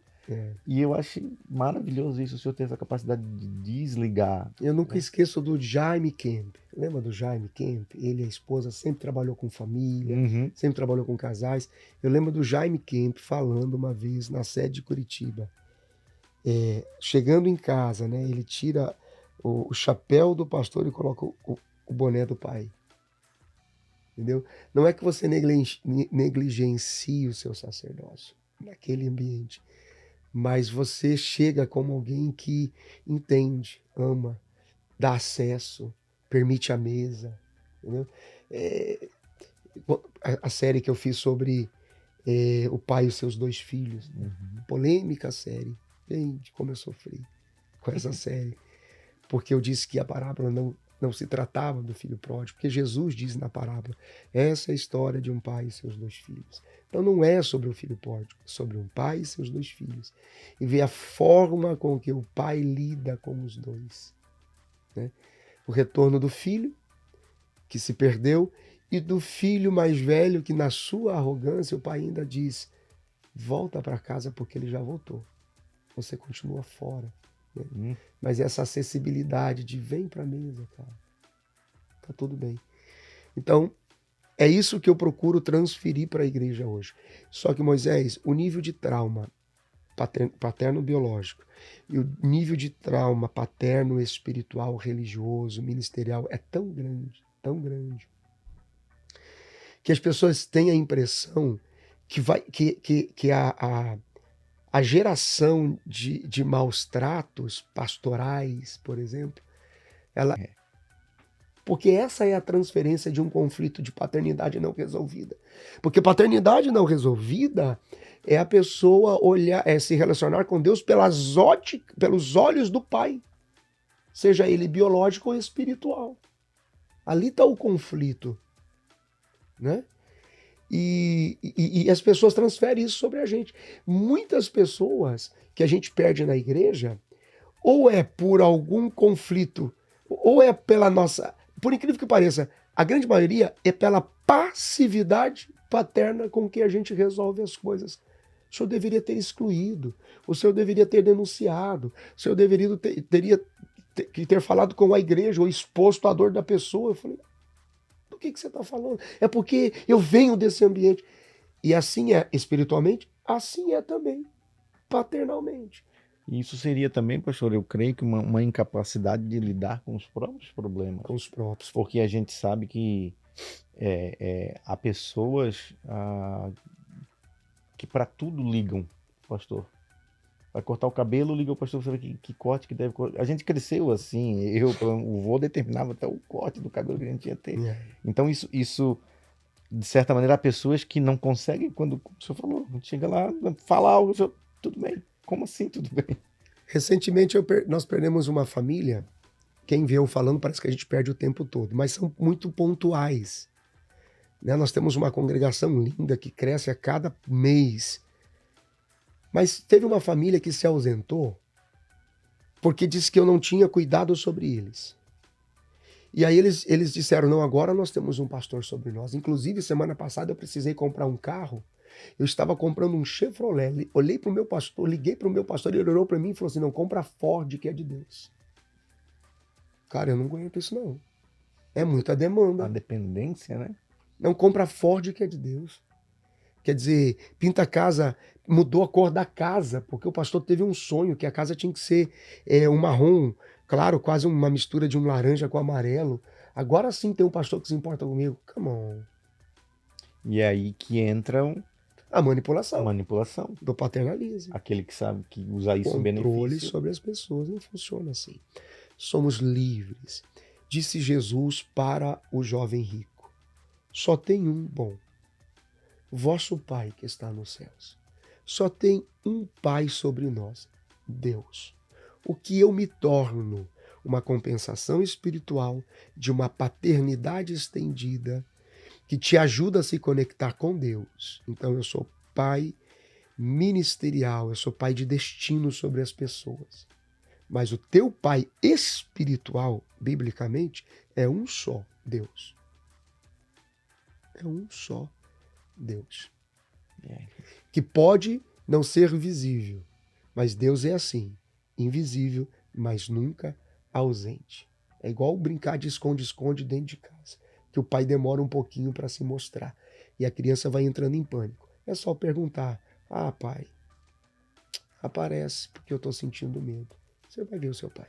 E eu achei maravilhoso isso, o senhor ter essa capacidade de desligar. Eu nunca esqueço do Jaime Kemp. Lembra do Jaime Kemp? Ele e a esposa sempre trabalhou com família, sempre trabalhou com casais. Eu lembro do Jaime Kemp falando uma vez na sede de Curitiba. Chegando em casa, né, ele tira o chapéu do pastor e coloca o boné do pai. Entendeu? Não é que você negligencie o seu sacerdócio naquele ambiente, mas você chega como alguém que entende, ama, dá acesso, permite a mesa. Entendeu? A série que eu fiz sobre o pai e os seus 2 filhos, polêmica série. Gente, como eu sofri com essa série. Porque eu disse que a parábola não se tratava do filho pródigo, porque Jesus diz na parábola, essa é a história de um pai e seus 2 filhos. Então não é sobre o filho pródigo, é sobre um pai e seus 2 filhos. E ver a forma com que o pai lida com os 2. Né? O retorno do filho, que se perdeu, e do filho mais velho, que na sua arrogância o pai ainda diz, volta para casa porque ele já voltou. Você continua fora. Né? Mas essa acessibilidade de vem para a mesa, cara. Tá tudo bem. Então, é isso que eu procuro transferir para a igreja hoje. Só que, Moisés, o nível de trauma paterno-biológico e o nível de trauma paterno-espiritual, religioso, ministerial é tão grande, que as pessoas têm a impressão que a geração de maus tratos pastorais, por exemplo, porque essa é a transferência de um conflito de paternidade não resolvida. Porque paternidade não resolvida é a pessoa se relacionar com Deus pelos olhos do pai, seja ele biológico ou espiritual. Ali está o conflito, né? E as pessoas transferem isso sobre a gente. Muitas pessoas que a gente perde na igreja, ou é por algum conflito, ou é pela nossa... Por incrível que pareça, a grande maioria é pela passividade paterna com que a gente resolve as coisas. O senhor deveria ter excluído, o senhor deveria ter denunciado, o senhor teria ter falado com a igreja ou exposto a dor da pessoa. Eu falei, do que você está falando? É porque eu venho desse ambiente. E assim é espiritualmente, assim é também paternalmente. Isso seria também, pastor, eu creio que uma incapacidade de lidar com os próprios problemas. Com os próprios. Porque a gente sabe que há pessoas que para tudo ligam, pastor. Vai cortar o cabelo, liga o pastor para saber que corte que deve cortar. A gente cresceu assim, o vô determinava até o corte do cabelo que a gente ia ter. Então isso, de certa maneira, há pessoas que não conseguem, quando o senhor falou, a gente chega lá, fala algo, senhor, tudo bem. Como assim tudo bem? Recentemente nós perdemos uma família. Quem vê eu falando parece que a gente perde o tempo todo, mas são muito pontuais. Né? Nós temos uma congregação linda que cresce a cada mês. Mas teve uma família que se ausentou porque disse que eu não tinha cuidado sobre eles. E aí eles disseram, não, agora nós temos um pastor sobre nós. Inclusive, semana passada eu precisei comprar um carro. Eu estava comprando um Chevrolet. Olhei para o meu pastor, liguei para o meu pastor, ele olhou para mim e falou assim, não, compra a Ford, que é de Deus. Cara, eu não aguento isso não. É muita demanda. A dependência, né? Não, compra a Ford, que é de Deus. Quer dizer, pinta a casa, mudou a cor da casa, porque o pastor teve um sonho que a casa tinha que ser um marrom, claro, quase uma mistura de um laranja com amarelo. Agora sim tem um pastor que se importa comigo. Come on. E é aí que entra a manipulação do paternalismo. Aquele que sabe que usa isso em benefício. Controle sobre as pessoas não funciona assim. Somos livres. Disse Jesus para o jovem rico. Só tem um bom. Vosso Pai que está nos céus. Só tem um Pai sobre nós, Deus. O que eu me torno? Uma compensação espiritual de uma paternidade estendida que te ajuda a se conectar com Deus. Então eu sou pai ministerial, eu sou pai de destino sobre as pessoas. Mas o teu pai espiritual, biblicamente, é um só Deus. É um só Deus. Que pode não ser visível, mas Deus é assim, invisível, mas nunca ausente. É igual brincar de esconde-esconde dentro de casa, que o pai demora um pouquinho para se mostrar e a criança vai entrando em pânico. É só perguntar, pai, aparece porque eu estou sentindo medo. Você vai ver o seu pai.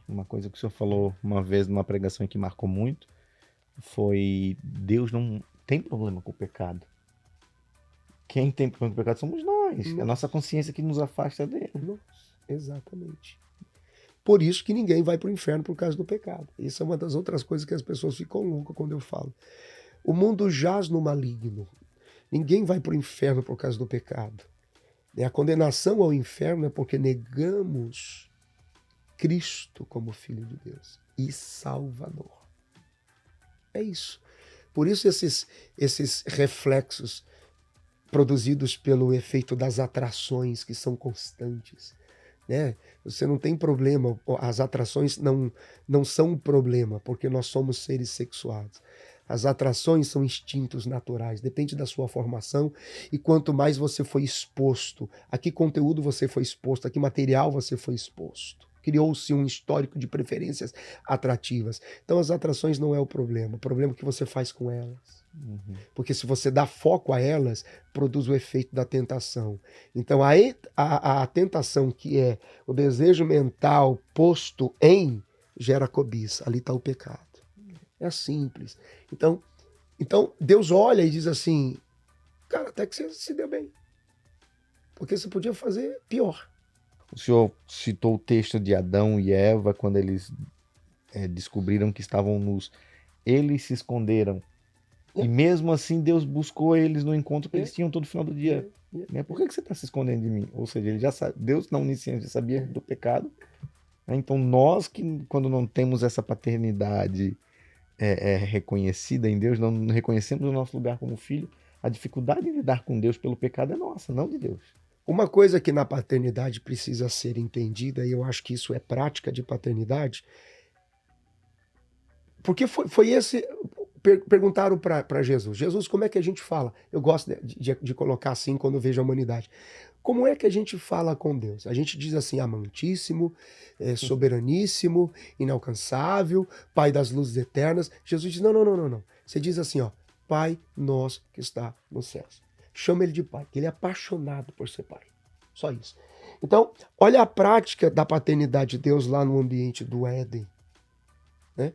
Uma coisa que o senhor falou uma vez numa pregação que marcou muito foi Deus não tem problema com o pecado. Quem tem problema com o pecado somos nós. É a nossa consciência que nos afasta dele. Nossa, exatamente. Por isso que ninguém vai para o inferno por causa do pecado. Isso é uma das outras coisas que as pessoas ficam loucas quando eu falo. O mundo jaz no maligno. Ninguém vai para o inferno por causa do pecado. A condenação ao inferno é porque negamos Cristo como Filho de Deus e Salvador. É isso. Por isso esses reflexos produzidos pelo efeito das atrações que são constantes. Né? Você não tem problema, as atrações não são um problema, porque nós somos seres sexuados. As atrações são instintos naturais, depende da sua formação e quanto mais você foi exposto, a que conteúdo você foi exposto, a que material você foi exposto. Criou-se um histórico de preferências atrativas. Então as atrações não é o problema é o que você faz com elas. Uhum. Porque se você dá foco a elas, produz o efeito da tentação. Então a tentação, que é o desejo mental posto em, gera cobiça. Ali está o pecado. É simples. Então Deus olha e diz assim, cara, até que você se deu bem. Porque você podia fazer pior. O senhor citou o texto de Adão e Eva, quando eles descobriram que estavam nus. Eles se esconderam. E mesmo assim Deus buscou eles no encontro que eles tinham todo final do dia. Por que você está se escondendo de mim? Ou seja, ele já sabe, Deus na onisciência já sabia do pecado. Então nós que, quando não temos essa paternidade reconhecida em Deus, não reconhecemos o nosso lugar como filho, a dificuldade de lidar com Deus pelo pecado é nossa, não de Deus. Uma coisa que na paternidade precisa ser entendida, e eu acho que isso é prática de paternidade, porque foi esse... Perguntaram para Jesus, como é que a gente fala? Eu gosto de colocar assim quando eu vejo a humanidade. como é que a gente fala com Deus? A gente diz assim, amantíssimo, soberaníssimo, inalcançável, Pai das luzes eternas. Jesus diz, não, não, não, não, não. Você diz assim, ó, Pai nosso que está nos céus. Chama ele de Pai, que ele é apaixonado por ser Pai. Só isso. Então, olha a prática da paternidade de Deus lá no ambiente do Éden. Né?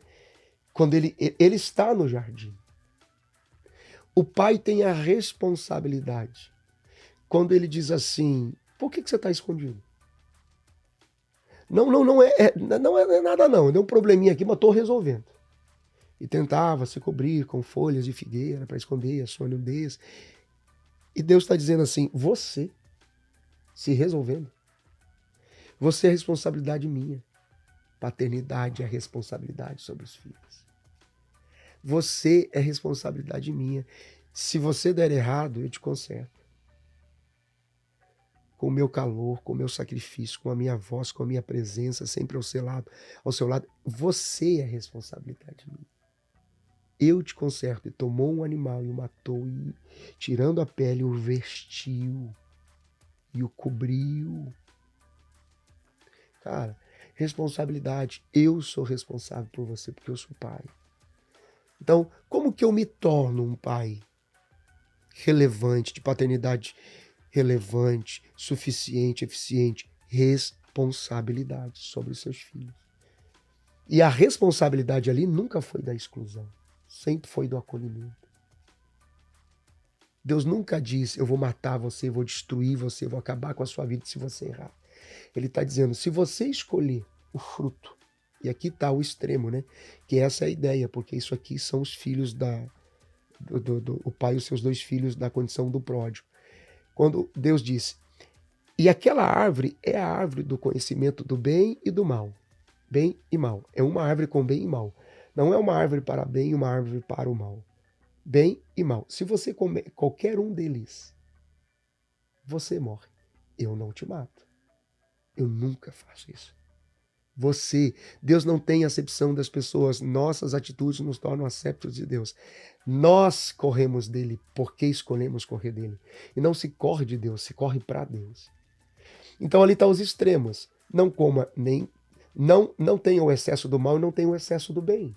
Quando ele está no jardim. O pai tem a responsabilidade. Quando ele diz assim, por que você está escondido? Não, não é nada não. Deu um probleminha aqui, mas estou resolvendo. E tentava se cobrir com folhas de figueira para esconder a sua nudez. E Deus está dizendo assim, você se resolvendo. Você é responsabilidade minha. Paternidade é responsabilidade sobre os filhos. Você é responsabilidade minha. Se você der errado, eu te conserto. Com o meu calor, com o meu sacrifício, com a minha voz, com a minha presença, sempre ao seu lado. Você é responsabilidade minha. Eu te conserto. E tomou um animal e o matou, e tirando a pele, o vestiu e o cobriu. Cara, responsabilidade. Eu sou responsável por você, porque eu sou pai. Então, como que eu me torno um pai relevante, de paternidade relevante, suficiente, eficiente? Responsabilidade sobre os seus filhos. E a responsabilidade ali nunca foi da exclusão, sempre foi do acolhimento. Deus nunca diz, eu vou matar você, vou destruir você, vou acabar com a sua vida se você errar. Ele está dizendo, se você escolher o fruto, e aqui está o extremo, né? Que essa é a ideia, porque isso aqui são os filhos o pai e os seus dois filhos da condição do pródigo. Quando Deus disse, e aquela árvore é a árvore do conhecimento do bem e do mal. Bem e mal. É uma árvore com bem e mal. Não é uma árvore para bem e uma árvore para o mal. Bem e mal. Se você comer qualquer um deles, você morre. Eu não te mato. Eu nunca faço isso. Deus não tem acepção das pessoas. Nossas atitudes nos tornam acéptos de Deus. Nós corremos dele porque escolhemos correr dele. E não se corre de Deus, se corre para Deus. Então ali estão os extremos. Não coma nem... Não tenha o excesso do mal e não tenha o excesso do bem.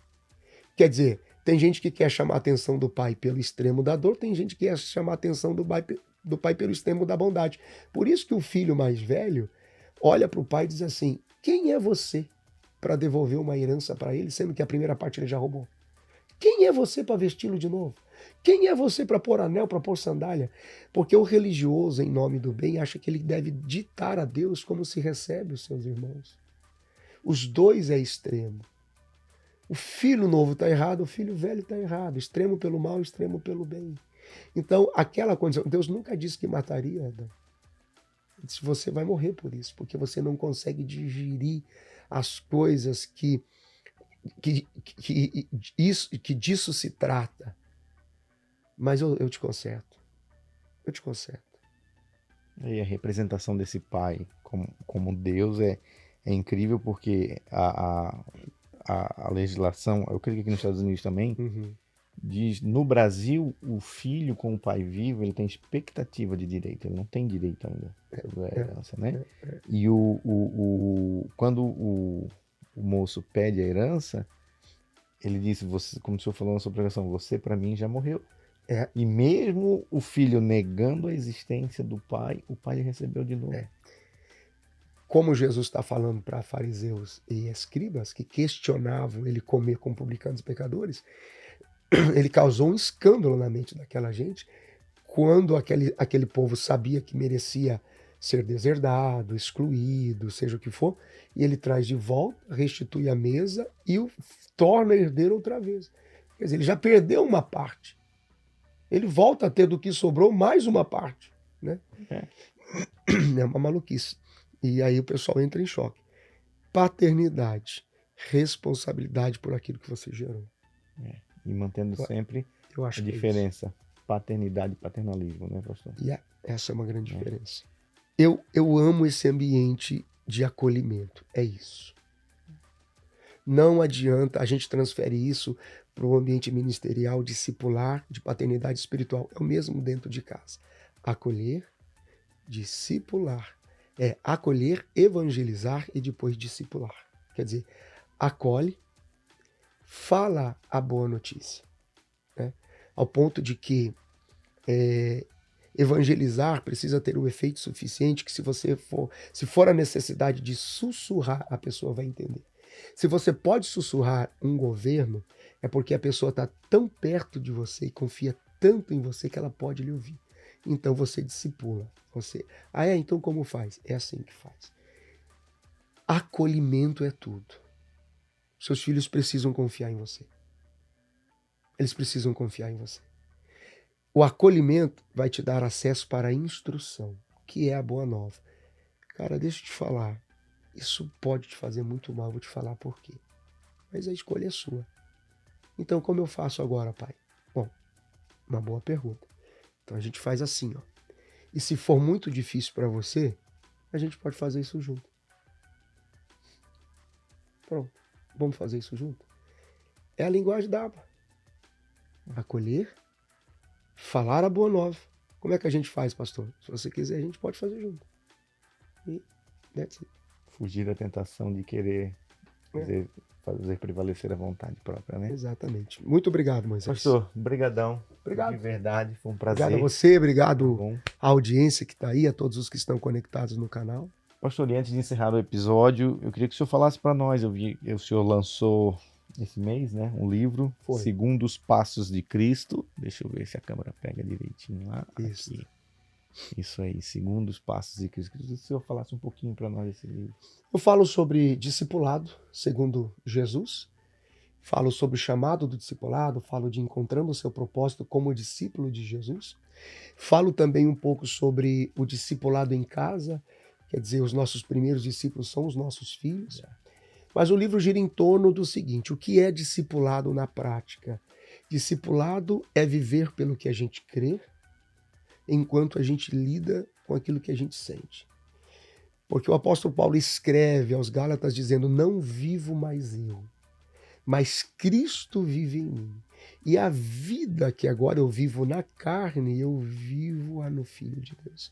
Quer dizer, tem gente que quer chamar a atenção do pai pelo extremo da dor, tem gente que quer chamar a atenção do pai pelo extremo da bondade. Por isso que o filho mais velho olha para o pai e diz assim, quem é você para devolver uma herança para ele, sendo que a primeira parte ele já roubou? Quem é você para vesti-lo de novo? Quem é você para pôr anel, para pôr sandália? Porque o religioso, em nome do bem, acha que ele deve ditar a Deus como se recebe os seus irmãos. Os dois é extremo. O filho novo está errado, o filho velho está errado. Extremo pelo mal, extremo pelo bem. Então, aquela condição... Deus nunca disse que mataria Adão. Ele disse, você vai morrer por isso, porque você não consegue digerir as coisas que disso se trata. Mas eu te conserto. Eu te conserto. E a representação desse pai como Deus é incrível, porque a legislação, eu creio que aqui nos Estados Unidos também, diz, no Brasil, o filho com o pai vivo, ele tem expectativa de direito, ele não tem direito ainda sobre a herança, né? E quando o moço pede a herança, ele disse, você, como o senhor falou na sua pregação, você para mim já morreu. E mesmo o filho negando a existência do pai, o pai recebeu de novo. Como Jesus está falando para fariseus e escribas que questionavam ele comer com publicanos e pecadores, ele causou um escândalo na mente daquela gente quando aquele povo sabia que merecia ser deserdado, excluído, seja o que for, e ele traz de volta, restitui a mesa e o torna herdeiro outra vez. Quer dizer, ele já perdeu uma parte. Ele volta a ter do que sobrou mais uma parte. Né? É uma maluquice. E aí o pessoal entra em choque. Paternidade, responsabilidade por aquilo que você gerou. E mantendo sempre a diferença. Paternidade e paternalismo, né, pastor? E essa é uma grande diferença. Eu amo esse ambiente de acolhimento. É isso. Não adianta a gente transferir isso para o ambiente ministerial, discipular, de paternidade espiritual. É o mesmo dentro de casa. Acolher, Discipular. É acolher, evangelizar e depois discipular. Quer dizer, acolhe, fala a boa notícia, né? Ao ponto de que evangelizar precisa ter o efeito suficiente que se for a necessidade de sussurrar, a pessoa vai entender. Se você pode sussurrar um governo, é porque a pessoa está tão perto de você e confia tanto em você que ela pode lhe ouvir. Então você discipula. Então como faz? É assim que faz. Acolhimento é tudo. Seus filhos precisam confiar em você. Eles precisam confiar em você. O acolhimento vai te dar acesso para a instrução, que é a boa nova. Cara, deixa eu te falar. Isso pode te fazer muito mal, vou te falar por quê. Mas a escolha é sua. Então, como eu faço agora, pai? Bom, uma boa pergunta. Então a gente faz assim, ó. E se for muito difícil para você, a gente pode fazer isso junto. Pronto. Vamos fazer isso junto? É a linguagem da aba. Acolher, falar a boa nova. Como é que a gente faz, pastor? Se você quiser, a gente pode fazer junto. E that's it. Fugir da tentação de querer fazer prevalecer a vontade própria, né? Exatamente. Muito obrigado, Moisés. Pastor, brigadão. Obrigado. De verdade, foi um prazer. Obrigado a você, obrigado Tá à audiência que está aí, a todos os que estão conectados no canal. Pastor, e antes de encerrar o episódio, eu queria que o senhor falasse para nós. Eu vi que o senhor lançou esse mês, né, um livro, Foi. Segundo os Passos de Cristo. Deixa eu ver se a câmera pega direitinho lá. Isso. Aqui. Isso aí, Segundo os Passos de Cristo. Queria que o senhor falasse um pouquinho para nós desse livro. Eu falo sobre discipulado, segundo Jesus. Falo sobre o chamado do discipulado, falo de encontrando o seu propósito como discípulo de Jesus. Falo também um pouco sobre o discipulado em casa, quer dizer, os nossos primeiros discípulos são os nossos filhos. Mas o livro gira em torno do seguinte: o que é discipulado na prática? Discipulado é viver pelo que a gente crê, enquanto a gente lida com aquilo que a gente sente. Porque o apóstolo Paulo escreve aos Gálatas dizendo: não vivo mais eu, mas Cristo vive em mim. E a vida que agora eu vivo na carne, eu vivo no Filho de Deus,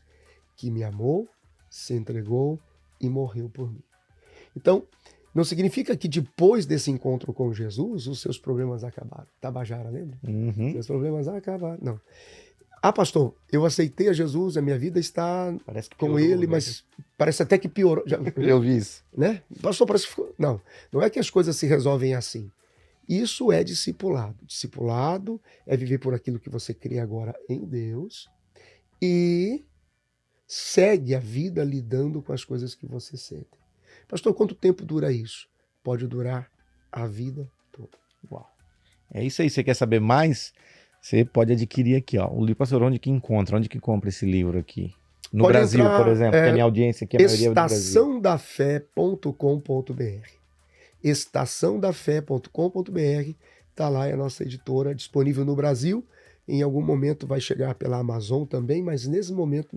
que me amou, se entregou e morreu por mim. Então, não significa que depois desse encontro com Jesus, os seus problemas acabaram. Tabajara, lembra? Uhum. Seus problemas acabaram. Não. Pastor, eu aceitei a Jesus, a minha vida está com piorou, ele, né? Mas parece até que piorou. Eu vi isso. Né? Pastor, parece que ficou... Não é que as coisas se resolvem assim. Isso é discipulado. Discipulado é viver por aquilo que você crê agora em Deus e segue a vida lidando com as coisas que você sente. Pastor, quanto tempo dura isso? Pode durar a vida toda. Uau. É isso aí. Você quer saber mais? Você pode adquirir aqui, ó. O livro, pastor, onde que encontra? Onde que compra esse livro aqui? No pode Brasil, entrar, por exemplo, que a minha audiência aqui, a maioria é do Brasil. Estaçãodafé.com.br. Estaçãodafé.com.br. Tá lá, é a nossa editora, disponível no Brasil. Em algum momento vai chegar pela Amazon também, mas nesse momento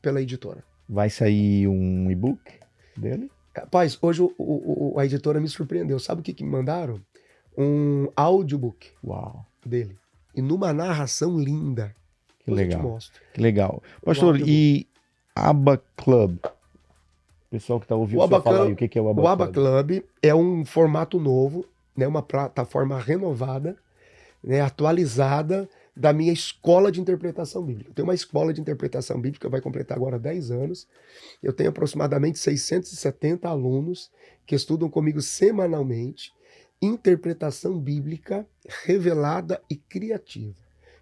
pela editora. Vai sair um e-book dele? Rapaz, hoje a editora me surpreendeu. Sabe o que me mandaram? Um audiobook. Uau. Dele. E numa narração linda. Que legal. Eu te mostro. Que legal. Pastor, e Aba Club? O pessoal que está ouvindo você falar aí, o que é o Aba Club? O Aba Club é um formato novo, né, uma plataforma renovada, né, atualizada da minha escola de interpretação bíblica. Eu tenho uma escola de interpretação bíblica, vai completar agora 10 anos. Eu tenho aproximadamente 670 alunos que estudam comigo semanalmente interpretação bíblica revelada e criativa.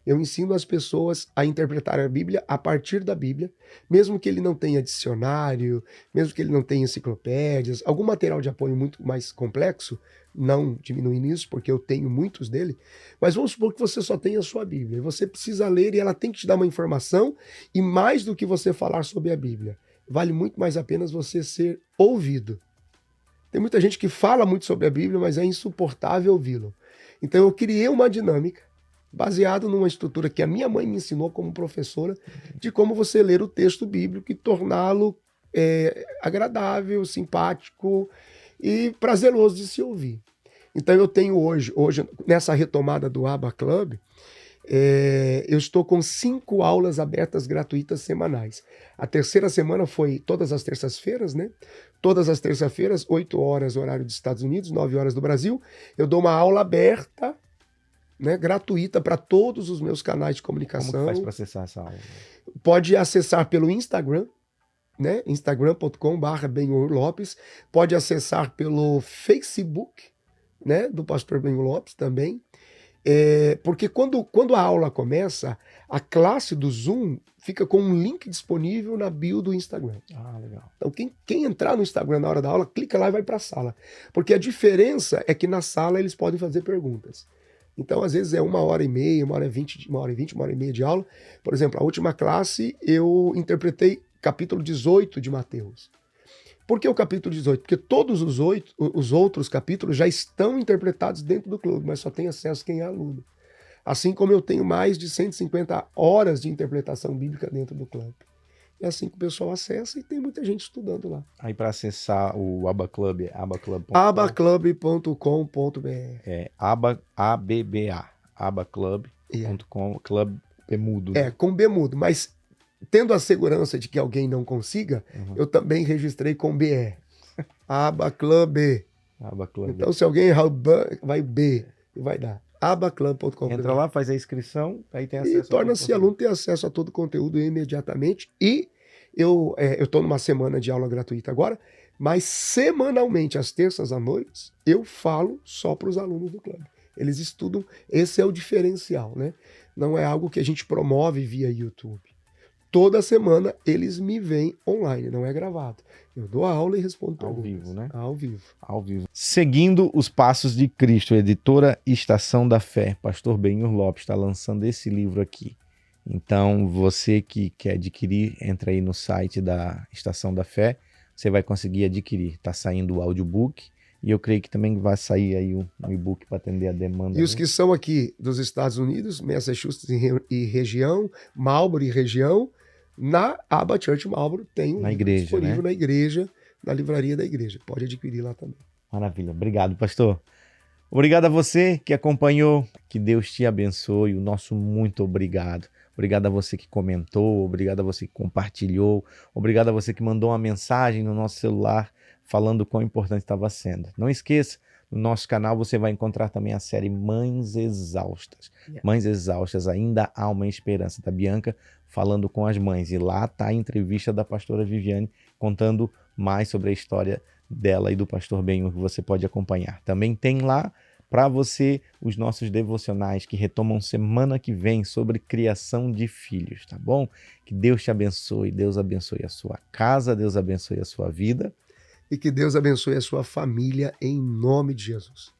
Eu ensino as pessoas a interpretar a Bíblia a partir da Bíblia, mesmo que ele não tenha dicionário, mesmo que ele não tenha enciclopédias, algum material de apoio muito mais complexo, não diminuindo isso, porque eu tenho muitos dele, mas vamos supor que você só tem a sua Bíblia, você precisa ler e ela tem que te dar uma informação, e mais do que você falar sobre a Bíblia, vale muito mais a pena você ser ouvido. Tem muita gente que fala muito sobre a Bíblia, mas é insuportável ouvi-lo. Então eu criei uma dinâmica baseado numa estrutura que a minha mãe me ensinou como professora, de como você ler o texto bíblico e torná-lo agradável, simpático e prazeroso de se ouvir. Então eu tenho hoje nessa retomada do Aba Club, Eu estou com 5 aulas abertas gratuitas semanais. A terceira semana foi todas as terças-feiras, né? Todas as terças-feiras, 8 horas, horário dos Estados Unidos, 9 horas do Brasil. Eu dou uma aula aberta, né, gratuita para todos os meus canais de comunicação. Como que faz para acessar essa aula? Pode acessar pelo Instagram, né? instagram.com/Benhur Lopes. Pode acessar pelo Facebook, né, do pastor Benhur Lopes também. Porque quando a aula começa, a classe do Zoom fica com um link disponível na bio do Instagram. Ah, legal. Então, quem entrar no Instagram na hora da aula, clica lá e vai para a sala. Porque a diferença é que na sala eles podem fazer perguntas. Então, às vezes é 1h30, 1h20, 1h20, 1h30 de aula. Por exemplo, a última classe eu interpretei capítulo 18 de Mateus. Por que o capítulo 18? Porque todos os outros capítulos já estão interpretados dentro do clube, mas só tem acesso quem é aluno. Assim como eu tenho mais de 150 horas de interpretação bíblica dentro do clube. É assim que o pessoal acessa e tem muita gente estudando lá. Aí para acessar o Aba Club, é abaclub.com. abaclub.com.br. ABBA, abaclub.com, club bemudo. Com bemudo, mas tendo a segurança de que alguém não consiga, eu também registrei com BE. Abaclub. Abaclub. Então, se alguém errar o B, vai B e vai dar. abaclub.com. Entra lá, faz a inscrição, aí tem acesso. E torna-se aluno, tem acesso a todo o conteúdo imediatamente. E eu estou numa semana de aula gratuita agora, mas semanalmente, às terças à noite, eu falo só para os alunos do clube. Eles estudam, esse é o diferencial, né? Não é algo que a gente promove via YouTube. Toda semana eles me veem online, não é gravado. Eu dou a aula e respondo perguntas. Ao vivo, né? Ao vivo. Ao vivo. Seguindo os Passos de Cristo, editora Estação da Fé, pastor Benhur Lopes está lançando esse livro aqui. Então, você que quer adquirir, entra aí no site da Estação da Fé, você vai conseguir adquirir. Está saindo o audiobook e eu creio que também vai sair aí um e-book para atender a demanda. E os que são aqui dos Estados Unidos, Massachusetts e região, Marlboro e região, na Aba Church Marlboro tem um livro disponível, né? Na igreja, na livraria da igreja. Pode adquirir lá também. Maravilha. Obrigado, pastor. Obrigado a você que acompanhou. Que Deus te abençoe. O nosso muito obrigado. Obrigado a você que comentou. Obrigado a você que compartilhou. Obrigado a você que mandou uma mensagem no nosso celular falando quão importante estava sendo. Não esqueça, no nosso canal você vai encontrar também a série Mães Exaustas. Mães Exaustas, ainda há uma esperança, da Bianca falando com as mães. E lá está a entrevista da pastora Viviane contando mais sobre a história dela e do pastor Benhur, que você pode acompanhar. Também tem lá para você os nossos devocionais que retomam semana que vem sobre criação de filhos, tá bom? Que Deus te abençoe, Deus abençoe a sua casa, Deus abençoe a sua vida. E que Deus abençoe a sua família em nome de Jesus.